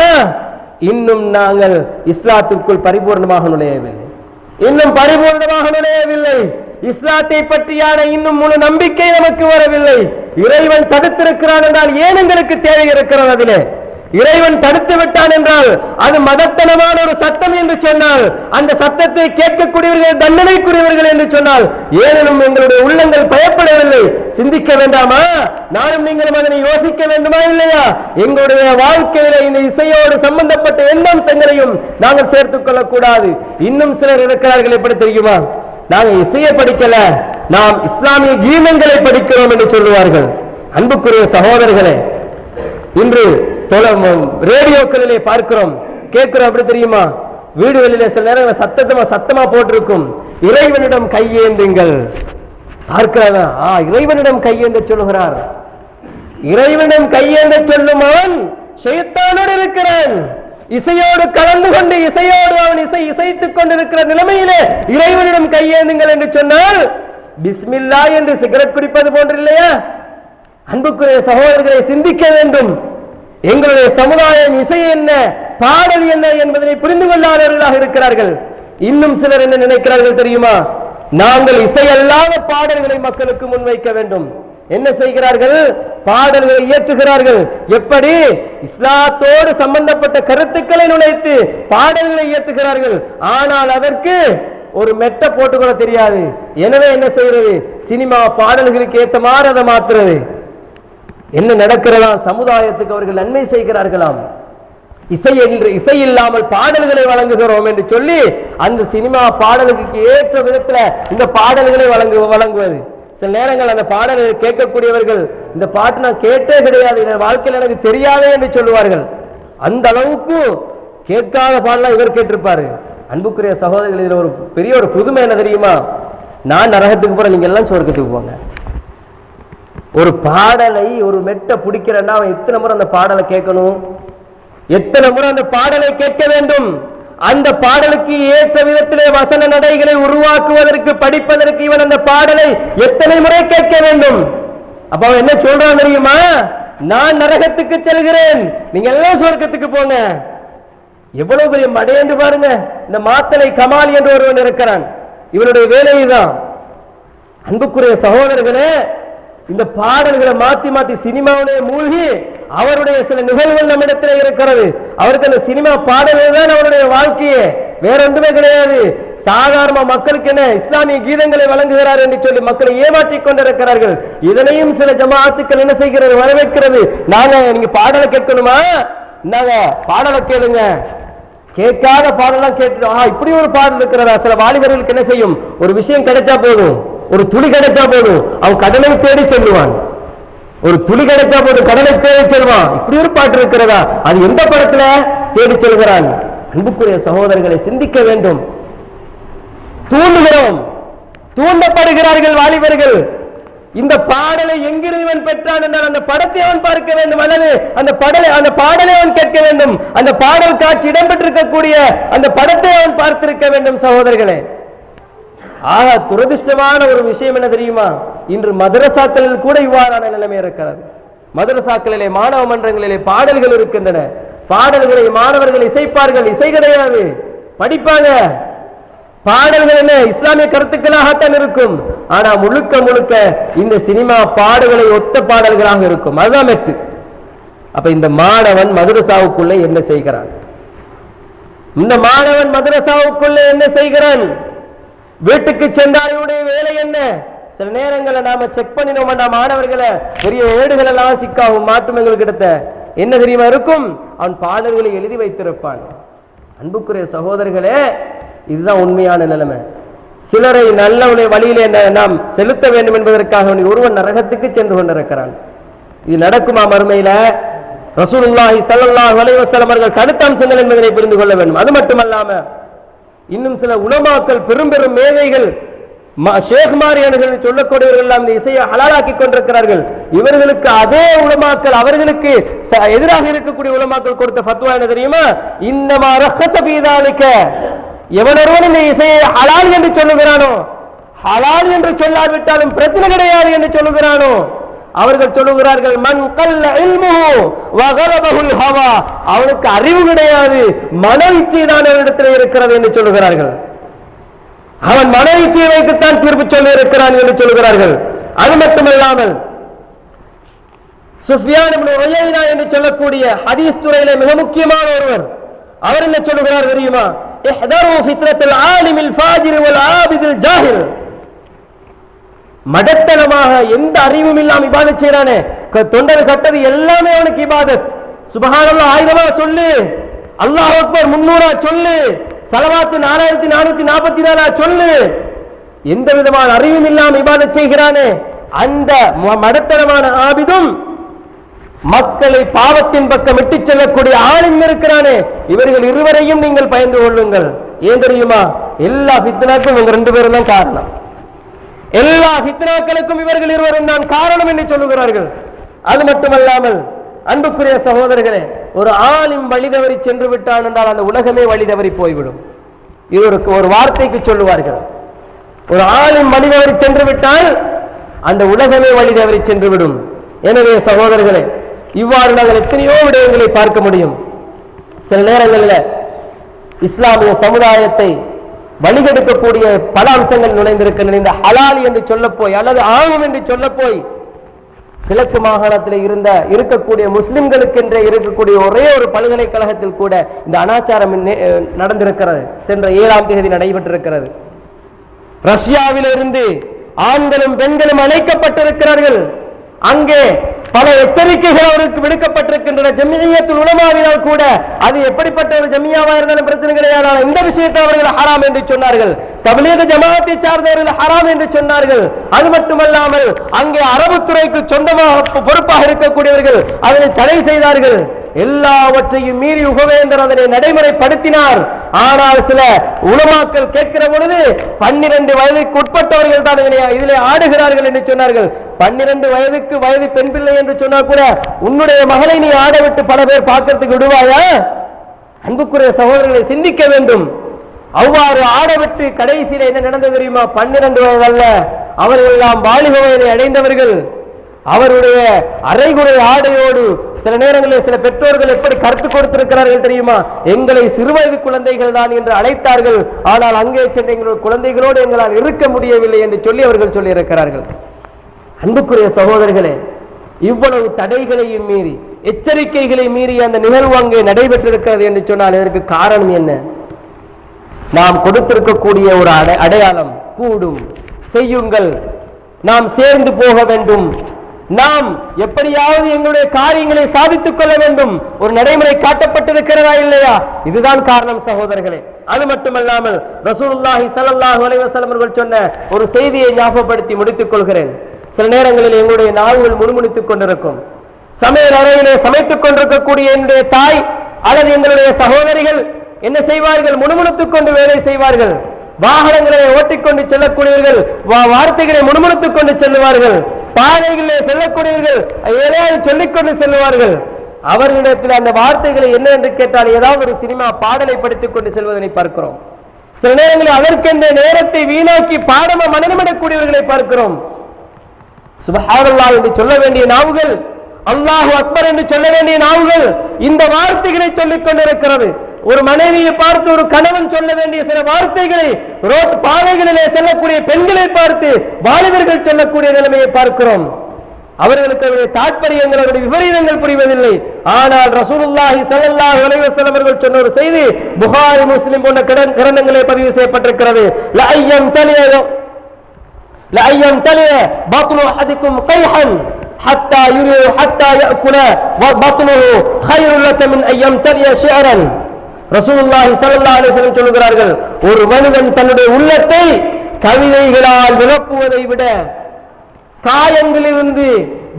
A: இன்னும் நாங்கள் இஸ்லாத்திற்குள் பரிபூர்ணமாக நுழையவில்லை. இன்னும் பரிபூர்ணமாக நுழையவில்லை. இஸ்லாத்தை பற்றியான இன்னும் முழு நம்பிக்கை நமக்கு வரவில்லை. இறைவன் தடுத்திருக்கிறான் என்றால் ஏன் எங்களுக்கு தேவை இருக்கிறது? அதிலே இறைவன் தடுத்து விட்டான் என்றால் அது மதத்தனமான ஒரு சத்தம் என்று சொன்னால், அந்த சத்தத்தை கேட்கக்கூடியவர்கள் தண்டனைக்குரியவர்கள் என்று சொன்னால், ஏனும் எங்களுடைய உள்ளங்கள் பயப்படவில்லை. சிந்திக்க வேண்டாமா? நானும் நீங்களும் அதனை யோசிக்க வேண்டுமா இல்லையா? எங்களுடைய வாழ்க்கையில இந்த இசையோடு சம்பந்தப்பட்ட எந்த அம்சங்களையும் நாங்கள் சேர்த்துக் கொள்ளக்கூடாது. இன்னும் சிலர் இருக்கிறார்கள், எப்படி தெரியுமா? நாங்கள் இசையை படிக்கல, நாம் இஸ்லாமிய கீதங்களை படிக்கிறோம் என்று சொல்லுவார்கள். அன்புக்குரிய சகோதரர்களே, இன்று ரேடியோக்களிலே பார்க்கிறோம், கேட்கிறோம். அப்படி தெரியுமா? வீடுகளிலே சில நேரம் சத்தமா போட்டிருக்கும், இறைவனிடம் கையேந்துங்கள். பார்க்கிறாங்க, இறைவனிடம் கையேந்த சொல்லுகிறார். இறைவனிடம் கையேந்த சொல்லும் அவன் ஷைத்தானோடு இருக்கிறான். இசையோடு கலந்து கொண்டு இசையோடு அவன் இசைத்துக் கொண்டிருக்கிற நிலைமையிலே இறைவனிடம் கையேந்துங்கள் என்று சொன்னால், பிஸ்மில்லா என்று சிகரெட் குடிப்பது போன்று இல்லையா? அன்புக்குரிய சகோதரர்களை, சிந்திக்க வேண்டும். எங்களுடைய சமுதாயம் இசை என்ன, பாடல் என்ன என்பதனை புரிந்து கொள்ளாதவர்களாக இருக்கிறார்கள். இன்னும் சிலர் என்ன நினைக்கிறார்கள் தெரியுமா? நாங்கள் இசையல்லாத பாடல்களை மக்களுக்கு முன்வைக்க வேண்டும். என்ன செய்கிறார்கள்? பாடல்களை இயற்றுகிறார்கள். எப்படி? இஸ்லாத்தோடு சம்பந்தப்பட்ட கருத்துக்களை நுழைத்து பாடல்களை இயற்றுகிறார்கள். ஆனால் அதற்கு ஒரு மெட்ட போட்டுக்கொள்ள தெரியாது. எனவே என்ன செய்கிறது? சினிமா பாடல்களுக்கு ஏற்ற மாதிரி அதை மாற்றுறது. என்ன நடக்கிறதாம்? சமுதாயத்துக்கு அவர்கள் நன்மை செய்கிறார்களாம். இசை இல்லாமல் பாடல்களை வழங்குகிறோம் என்று சொல்லி அந்த சினிமா பாடலுக்கு ஏற்ற விதத்தில் இந்த பாடல்களை வழங்குவது. சில நேரங்கள் அந்த பாடலை கேட்கக்கூடியவர்கள் இந்த பாட்டு நான் கேட்டே கிடையாது, இந்த வாழ்க்கையில் எனக்கு தெரியாதே என்று சொல்லுவார்கள். அந்த அளவுக்கு கேட்காத பாடலாம் இவர் கேட்டிருப்பாரு. அன்புக்குரிய சகோதரர்கள், இதுல ஒரு பெரிய ஒரு புதுமை என்ன தெரியுமா? நான் நரகத்துக்கு போற, நீங்க எல்லாம் சொர்க்கத்துக்கு போங்க. ஒரு பாடலை ஒரு மெட்டை பிடிக்கிறன்னா அவன் எத்தனை முறை அந்த பாடலை கேட்கணும், எத்தனை முறை அந்த பாடலை கேட்க வேண்டும். அந்த பாடலுக்கு ஏற்ற விதத்திலே வசன நடைகளை உருவாக்குவதற்கு, படிப்பதற்கு இவன் அந்த பாடலை எத்தனை முறை கேட்க வேண்டும். அப்ப அவன் என்ன சொல்றான் தெரியுமா? நான் நரகத்துக்கு செல்கிறேன், நீங்க எல்லாம் சொர்க்கத்துக்கு போங்க. எவ்வளவு பெரிய மடை என்று பாருங்க. இந்த மாத்தலை கமால் என்று ஒருவன் இருக்கிறான், இவனுடைய வேலைதான். அன்புக்குரிய சகோதரர்களே, இந்த பாடல்களை மாத்தி மாத்தி சினிமாவிலே மூழ்கி அவருடைய சில நிகழ்வுகள் நம்மிடத்தில் இருக்கிறது. அவருக்கு அந்த சினிமா பாடல்கள் தான் அவருடைய வாழ்க்கையே, வேற ஒன்றுமே கிடையாது. சாதாரண மக்களுக்கு என்ன இஸ்லாமிய கீதங்களை வழங்குகிறார் என்று சொல்லி மக்களை ஏமாற்றிக் கொண்டிருக்கிறார்கள். இதனையும் சில ஜமாஅத்துக்கள் என்ன செய்கிறது, வரவேற்கிறது. நாங்க நீங்க பாடலை கேட்கணுமா, நாங்க பாடலை கேளுங்க. கேட்காத பாடலாம் கேட்டு இப்படி ஒரு பாடல் இருக்கிறதா? சில வாலிபர்களுக்கு என்ன செய்யும், ஒரு விஷயம் கிடைச்சா போதும், ஒரு துளி கிடைச்சா போதும், அவன் கடனை தேடி செல்லுவான். ஒரு துளி கிடைச்சா போதும், கடனை தேடி செல்வான். இப்படி ஒரு பாட்டு இருக்கிறதா? அது எந்த படத்துல தேடி செல்கிறான்? அன்புக்குரிய சகோதரர்களை சிந்திக்க வேண்டும். தூண்டுகிறோம், தூண்டப்படுகிறார்கள் வாலிபர்கள். இந்த பாடலை எங்கிருந்து பெற்றான் என்றால் அந்த படத்தை அவன் பார்க்க வேண்டும், அல்லது அந்த பாடலை அவன் கேட்க வேண்டும். அந்த பாடல் காட்சி இடம்பெற்றிருக்கக்கூடிய அந்த படத்தை அவன் பார்த்திருக்க வேண்டும். சகோதரர்களே, ஆக துரதிஷ்டமான ஒரு விஷயம் என்ன தெரியுமா? இன்று மதரசாக்களில் கூட இவ்வாறான நிலைமை இருக்கிறது. மதரசாக்களிலே, மாணவ மன்றங்களிலே பாடல்கள் இருக்கின்றன. பாடல்களை மாணவர்கள் இசைப்பார்கள், இசை கிடையாது, படிப்பாங்க. பாடல்கள் என்ன இஸ்லாமிய கருத்துக்களாகத்தான் இருக்கும். ஆனா முழுக்க முழுக்க இந்த சினிமா பாடல்களை ஒத்த பாடல்களாக இருக்கும். அதுதான் மெட்டு. அப்ப இந்த மாணவன் மதரசாவுக்குள்ளே என்ன செய்கிறான்? இந்த மாணவன் மதரசாவுக்குள்ளே என்ன செய்கிறான்? வீட்டுக்கு சென்றாலுடைய வேலை என்ன? சில நேரங்களில் நாம செக் பண்ணினோம், மாணவர்களை பெரிய ஏடுகள் எல்லாம் சிக்காகும் மாட்டும் எங்களுக்கு கிட்ட என்ன தெரியுமா இருக்கும்? அவன் பாடல்களை எழுதி வைத்திருப்பான். அன்புக்குரிய சகோதரர்களே, இதுதான் உண்மையான நிலைமை. சிலரை நல்ல வழியிலே நாம் செலுத்த வேண்டும் என்பதற்காக ஒருவன் நரகத்துக்கு சென்று கொண்டிருக்கிறான். இது நடக்குமா மறுமையில? ரசூலுல்லாஹி ஸல்லல்லாஹு அலைஹி வஸல்லம் அவர்கள் தடுத்த அம்சங்கள் என்பதை புரிந்து கொள்ள வேண்டும். அது மட்டுமல்லாம இன்னும் சில உலமாக்கள், பெரும் பெரும் மேதைகள், ஷேக்மாரியர்கள் சொல்லக்கூடியவர்கள் எல்லாம் இந்த இசையை ஹலாலாக்கி கொண்டிருக்கிறார்கள். இவர்களுக்கு அதே உலமாக்கள், அவர்களுக்கு எதிராக இருக்கக்கூடிய உலமாக்கள் கொடுத்த ஃபத்வா என்ன தெரியுமா? இன்னமா ரஹஸ பீதாலிக, எவனொருவன் இந்த இசையை ஹலால் என்று சொல்லுகிறானோ, ஹலால் என்று சொல்லாவிட்டாலும் பிரச்சனை கிடையாது என்று சொல்லுகிறானோ, அவர்கள் சொல்லுகிறார்கள் மன் கல்ல இல்முஹு வகலபஹுல் ஹவா, அவனுக்கு அறிவு கிடையாது, மன இச்சை தான் அவனிடத்தில் இருக்கிறது என்று சொல்லுகிறார்கள். அவன் மன இச்சையை வைத்துத்தான் தீர்ப்பு சொல்லி இருக்கிறான் என்று சொல்லுகிறார்கள். அது மட்டுமல்லாமல் சுஃபியான் இப்னு உயைனா என்று சொல்லக்கூடிய ஹதீஸ் துறையிலே மிக முக்கியமான ஒருவர், அவர் என்ன சொல்லுகிறார் தெரியுமா? இஹ்தரு ஃபித்ரத்துல் ஆலிமில் ஃபாஜிர் வல் ஆபிதில் ஜாஹில், மடத்தனமாக எந்த அறிவும் இல்லாம இபாதத் செய்யறானே, தொண்டர் கட்டது எல்லாமே அவனுக்கு இபாதத். சுப்ஹானல்லாஹ் 1000 சொல்லு, அல்லாஹ் அக்பர் 300 சொல்லு, ஸலவாத்து 4444 சொல்லு, எந்த விதமான அறிவும் இல்லாம இபாதத் செய்கிறானே அந்த மடத்தனமான ஆபிதும் மக்களை பாவத்தின் பக்கம் விட்டுச் செல்லக்கூடிய ஆளும் இருக்கிறானே, இவர்கள் இருவரையும் நீங்கள் பயந்து கொள்ளுங்கள். ஏன் தெரியுமா? எல்லா ஃபித்னாக்கும் இவங்க 2 பேரும் தான் காரணம். எல்லா ஃபித்னாக்களுக்கும் இவர்கள் இருவரும் தான் காரணம் என்று சொல்லுகிறார்கள். அது மட்டுமல்லாமல் அன்புக்குரிய சகோதரர்களே, ஒரு ஆலிம் வழிதவறி சென்று விட்டான் என்றால் அந்த உலகமே வழிதவறி போய்விடும். இது ஒரு வார்த்தைக்கு சொல்லுவார்கள். ஒரு ஆலிம் வழிதவறி சென்று விட்டால் அந்த உலகமே வழிதவறி சென்று விடும். எனவே சகோதரர்களே, இவ்வாறு நாங்கள் எத்தனையோ விடயங்களை பார்க்க முடியும். சில நேரங்களில் இஸ்லாமிய சமுதாயத்தை வழிகெடுக்கக்கூடிய பல அம்சங்கள் நுழைந்திருக்கின்றன. இந்த ஹலால் என்று சொல்ல போய் அல்லது ஆகும் என்று சொல்ல போய் கிழக்கு மாகாணத்தில் இருக்கக்கூடிய முஸ்லிம்களுக்கென்றே இருக்கக்கூடிய ஒரே ஒரு பல்கலைக்கழகத்தில் கூட இந்த அனாச்சாரம் நடந்திருக்கிறது. சென்ற 7ஆம் தேதி நடைபெற்றிருக்கிறது. ரஷ்யாவிலிருந்து ஆண்களும் பெண்களும் அழைக்கப்பட்டிருக்கிறார்கள். அங்கே பல எச்சரிக்கைகள் அவருக்கு விடுக்கப்பட்டிருக்கின்றன. ஜம்மியத்துல் உலமாவினால் கூட அது எப்படிப்பட்ட ஒரு ஜம்மியாவா இருந்தாலும் பிரச்சனை கிடையாது. இந்த விஷயத்தை அவர்கள் ஹராம் என்று சொன்னார்கள். தப்லீக் ஜமாஅத்தை சார்ந்தவர்கள் ஹராம் என்று சொன்னார்கள். அது மட்டுமல்லாமல் அங்கே அரபு துறைக்கு சொந்தமாக பொறுப்பாக இருக்கக்கூடியவர்கள் அதனை தடை செய்தார்கள். எல்லாவற்றையும் மீறி உகவேந்தர் அதனை நடைமுறைப்படுத்தினார். ஆனால் சில உலமாக்கள் கேட்கிற பொழுது 12 வயதுக்கு உட்பட்டவர்கள் தான் இதிலே ஆடுகிறார்கள் என்று சொன்னார்கள். 12 வயதுக்கு வயது பெண் பிள்ளை என்று சொன்னால் கூட உன்னுடைய மகளை நீ ஆட விட்டு பல பேர் பார்க்கறதுக்கு விடுவாயா? அன்புக்குரிய சகோதரர்களை சிந்திக்க வேண்டும். அவ்வாறு ஆடவிட்டு கடைசியில் என்ன நடந்தது தெரியுமா? 12 வயது அல்ல, அவர்கள் எல்லாம் வாலிப வயதை அடைந்தவர்கள். அவருடைய அரைகுறை ஆடையோடு சில நேரங்களில் சில பெற்றோர்கள் எப்படி கருத்து கொடுத்திருக்கிறார்கள் தெரியுமா? எங்களை சிறுவயது குழந்தைகள் தான் என்று அழைத்தார்கள். ஆனால் அங்கே சென்ற எங்களுடைய குழந்தைகளோடு எங்களால் இருக்க முடியவில்லை என்று சொல்லி அவர்கள் சொல்லியிருக்கிறார்கள். அன்புக்குரிய சகோதரர்களே, இவ்வளவு தடைகளையும் மீறி எச்சரிக்கைகளை மீறி அந்த நிகழ்வு அங்கே நடைபெற்றிருக்கிறது என்று சொன்னால் இதற்கு காரணம் என்ன? நாம் கொடுத்திருக்கக்கூடிய ஒரு அடையாளம் கூடும் செய்யுங்கள், நாம் சேர்ந்து போக வேண்டும், நாம் எப்படியாவது எங்களுடைய காரியங்களை சாதித்துக் கொள்ள வேண்டும், ஒரு நடைமுறை காட்டப்பட்டிருக்கிறதா இல்லையா? இதுதான் காரணம் சகோதரர்களே. அது மட்டுமல்லாமல் ரசூலுல்லாஹி ஸல்லல்லாஹு அலைஹி வஸல்லம் அவர்கள் சொன்ன ஒரு செய்தியை ஞாபகப்படுத்தி முடித்துக் கொள்கிறேன். சில நேரங்களில் எங்களுடைய நாவுகள் முணுமுணுத்துக் கொண்டிருக்கும். சமையல் அறையிலே சமைத்துக் கொண்டிருக்கக்கூடிய என்னுடைய தாய் அல்லது எங்களுடைய சகோதரிகள் என்ன செய்வார்கள்? முணுமுணுத்துக் கொண்டு வேலை செய்வார்கள். வாகனங்களை ஓட்டிக்கொண்டு செல்லக்கூடியவர்கள் வார்த்தைகளை முணுமுணுத்துக் கொண்டு செல்லுவார்கள். பாதைகளிலே செல்லக்கூடியவர்கள் ஏதாவது சொல்லிக்கொண்டு செல்லுவார்கள். அவர்களிடத்தில் அந்த வார்த்தைகளை என்ன என்று கேட்டால் ஏதாவது ஒரு சினிமா பாடலை படித்துக் கொண்டு செல்வதனை பார்க்கிறோம். சில நேரங்களில் அதற்கென்ற நேரத்தை வீணாக்கி பாடம மனநமிடக்கூடியவர்களை பார்க்கிறோம். சுப்ஹானல்லாஹ் என்று சொல்ல வேண்டிய நாவுகள், அல்லாஹு அக்பர் என்று சொல்ல வேண்டிய நாவுகள் இந்த வார்த்தைகளை சொல்லிக் கொண்டிருக்கிறது. ஒரு மனைவியை பார்த்து ஒரு கணவன் சொல்ல வேண்டிய சில வார்த்தைகளை ரோட் பாதைகளிலே செல்லக்கூடிய பெண்களை பார்த்து வாலிபர்கள் சொல்லக்கூடிய நிலைமையை பார்க்கிறோம். அவர்களுக்கு அவருடைய தாற்பயங்கள் அவருடைய விபரீதங்கள் புரிவதில்லை. ஆனால் ரசூலுல்லாஹி ஸல்லல்லாஹு அலைஹி வஸல்லம் அவர்கள் சொன்ன ஒரு செய்தி புகாரி முஸ்லிம் போன்ற கிரந்தங்களே பதிவு செய்யப்பட்டிருக்கிறது. லஅய்யம் தலிய பத்னு அஹதிக்கும் கைஹன் ஹத்தா யுரி ஹத்தா يأكل بطنه خير لك من أن يمتلئ شعرا. ரசூலுல்லாஹி ஸல்லல்லாஹு அலைஹி வஸல்லம் சொல்கிறார்கள், ஒரு மனிதன் தன்னுடைய உள்ளத்தை கவிதைகளால் நிரப்புவதை விட காயங்களிலிருந்து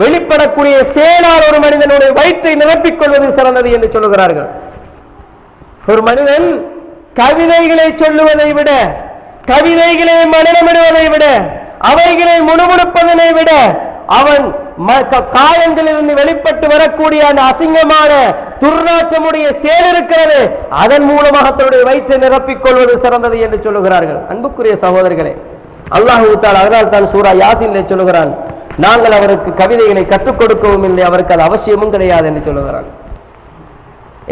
A: வெளிப்படக்கூடிய சேனால் ஒரு மனிதனுடைய வயிற்றை நிரப்பிக் கொள்வது சிறந்தது என்று சொல்லுகிறார்கள். ஒரு மனிதன் கவிதைகளை சொல்லுவதை விட, கவிதைகளை மனநமிடுவதை விட, அவைகளை முணுமுணுப்பதனை விட அவன் காயங்களிலிருந்து வெளிப்பட்டு வரக்கூடிய அந்த அசிங்கமான துர்நாற்றமுடைய செயல் இருக்கிறது, அதன் மூலமாக தன்னுடைய வயிற்றை நிரப்பிக் கொள்வது சிறந்தது என்று சொல்லுகிறார்கள். அன்புக்குரிய சகோதரர்களே, அல்லாஹ் தஆலா அதனால் தான் சூரா யாசீனிலே சொல்லுகிறான், நாங்கள் அவருக்கு கவிதைகளை கற்றுக் கொடுக்கவும் இல்லை, அவருக்கு அது அவசியமும் கிடையாது என்று சொல்லுகிறான்.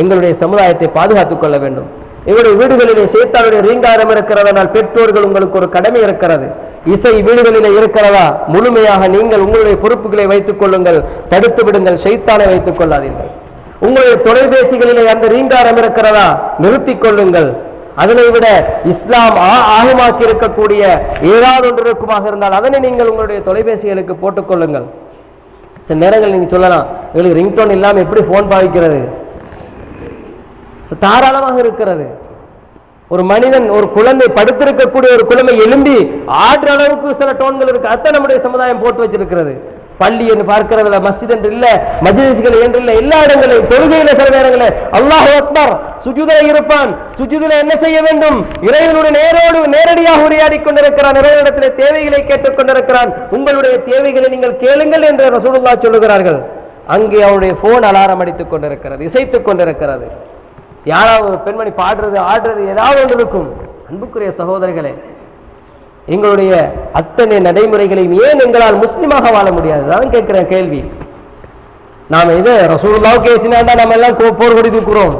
A: எங்களுடைய சமுதாயத்தை பாதுகாத்துக் கொள்ள வேண்டும். எங்களுடைய வீடுகளிலே ஷைத்தானுடைய ரீங்காரம் இருக்கிறதனால் பெற்றோர்கள் உங்களுக்கு ஒரு கடமை இருக்கிறது. இசை வீடுகளிலே இருக்கிறதா? முழுமையாக நீங்கள் உங்களுடைய பொறுப்புகளை வைத்துக் கொள்ளுங்கள், தடுத்து விடுங்கள், ஷைத்தானை வைத்துக் கொள்ளாதீர்கள். உங்களுடைய தொலைபேசிகளிலே அந்த ரீங்காரம் இருக்கிறதா? நிறுத்திக் கொள்ளுங்கள். அதனை விட இஸ்லாம் ஆகமாக்கி இருக்கக்கூடிய ஏதாவது ஒன்று இருக்குமாக இருந்தால் அதனை நீங்கள் உங்களுடைய தொலைபேசிகளுக்கு போட்டுக் கொள்ளுங்கள். சில நேரங்கள் நீங்க சொல்லலாம், எங்களுக்கு ரிங்டோன் இல்லாம எப்படி போன் பாவிக்கிறது? தாராளமாக இருக்கிறது. ஒரு மனிதன், ஒரு குழந்தை படுத்திருக்கக்கூடிய ஒரு குழந்தை எழும்பி ஆடுற அளவுக்கு சில டோன்கள் இருக்கு. அத்தனை நம்முடைய சமுதாயம் போட்டு வச்சிருக்கிறது. பள்ளி என்று பார்க்கிறதுல, மஸ்ஜித் என்று இல்ல, மஜ்லிஸ்கள் என்று இல்ல, எல்லா இடங்களையும் தொழுகையில சில நேரங்களில் அல்லாஹு அக்பர் சுஜூதில இருப்பான். சுஜூதில என்ன செய்ய வேண்டும்? இறைவனுடைய நேரடியாக உரையாடி கொண்டிருக்கிறான், இறைவனிடத்திலே தேவைகளை கேட்டுக் கொண்டிருக்கிறான். உங்களுடைய தேவைகளை நீங்கள் கேளுங்கள் என்று ரசூலுல்லாஹ் சொல்லுகிறார்கள். அங்கே அவருடைய போன் அலாரம் அடித்துக் கொண்டிருக்கிறது, இசைத்துக் கொண்டிருக்கிறது. யாராவது ஒரு பெண்மணி பாடுறது, ஆடுறது, ஏதாவது ஒன்று இருக்கும். அன்புக்குரிய சகோதரர்களே, எங்களுடைய அத்தனை நடைமுறைகளையும் ஏன் எங்களால் முஸ்லிமாக வாழ முடியாது? தான் கேட்கிற கேள்வி. நாம இதை ரசூலுல்லாஹ்வுக்கு பேசினாண்டா நம்ம எல்லாம் போர் கொடி தூக்குறோம்.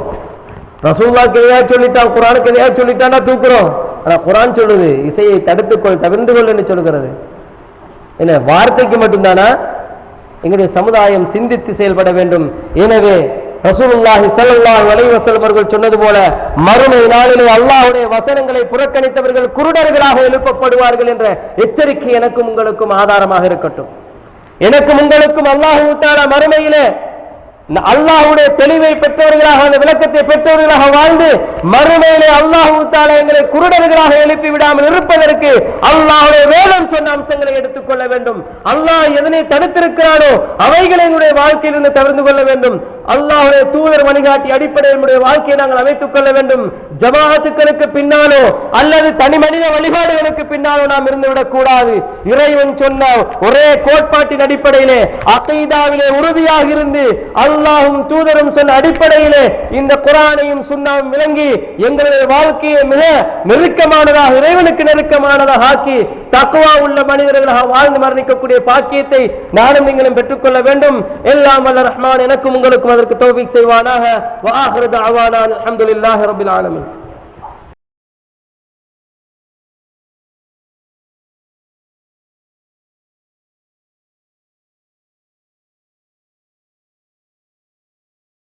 A: ரசூலுல்லாஹ்வுக்கு எதையாவது சொல்லிட்டான், குர்ஆனுக்கு எதையாவது சொல்லிட்டாண்டா தூக்குறோம். ஆனா குர்ஆன் சொல்லுது, இசையை தடுத்துக்கொள், தவிர்ந்து கொள் என்று சொல்லுகிறது. என்ன வார்த்தைக்கு மட்டும்தானா? எங்களுடைய சமுதாயம் சிந்தித்து செயல்பட வேண்டும். எனவே ரசூலுல்லாஹி ஸல்லல்லாஹு அலைஹி வஸல்லம் அவர்கள் சொன்னது போல மறுமை நாளிலே அல்லாஹ்வுடைய வசனங்களை புறக்கணித்தவர்கள் குருடர்களாக எழுப்பப்படுவார்கள் என்ற எச்சரிக்கை எனக்கும் உங்களுக்கும் ஆதாரமாக இருக்கட்டும். எனக்கும் உங்களுக்கும் அல்லாஹ் தஆலா மறுமையிலே அல்லாஹ்வுடைய தெளிவை பெற்றவர்களாக, அந்த விளக்கத்தை பெற்றவர்களாக வாழ்ந்து மறுமையிலே அல்லாஹ் தஆலா எங்களை குருடர்களாக எழுப்பி விடாமல் இருப்பதற்கு அல்லாஹ்வுடைய வேதம் சொன்ன அம்சங்களை எடுத்துக்கொள்ள வேண்டும். அல்லாஹ் எதனை தடுத்திருக்கிறானோ அவைகளை என்னுடைய வாழ்க்கையிலிருந்து தவிர்த்து கொள்ள வேண்டும். அல்லாஹ்வுடைய தூதர் வழிகாட்டி அடிப்படையில் நம்முடைய வாழ்க்கையை நாங்கள் அமைத்துக் கொள்ள வேண்டும். ஜமாஅத்துக்களுக்கு பின்னாலோ அல்லது தனி மனித வழிபாடுகளுக்கு பின்னாலோ நாம் இருந்துவிடக் கூடாது. இறைவன் சொன்ன ஒரே கோட்பாட்டின் அடிப்படையிலே அகீதாவிலே உறுதியாக இருந்து அல்லாஹ்வும் தூதரும் சொன்ன அடிப்படையிலே இந்த குர்ஆனையும் சுன்னாவும் விளங்கி எங்களுடைய வாழ்க்கையை மிக நெருக்கமானதாக, இறைவனுக்கு நெருக்கமானதாக ஆக்கி தக்வா உள்ள மனிதர்களாக வாழ்ந்து மரணிக்கக்கூடிய பாக்கியத்தை நானும் நீங்களும் பெற்றுக்கொள்ள வேண்டும். எல்லாம் வல்ல ரஹ்மான் எனக்கும் உங்களுக்கும் அதற்கு தௌஃபீக் செய்வானாக. வ ஆகிரு தஅவானா அல்ஹம்துலில்லாஹி ரப்பில் ஆலமீன்.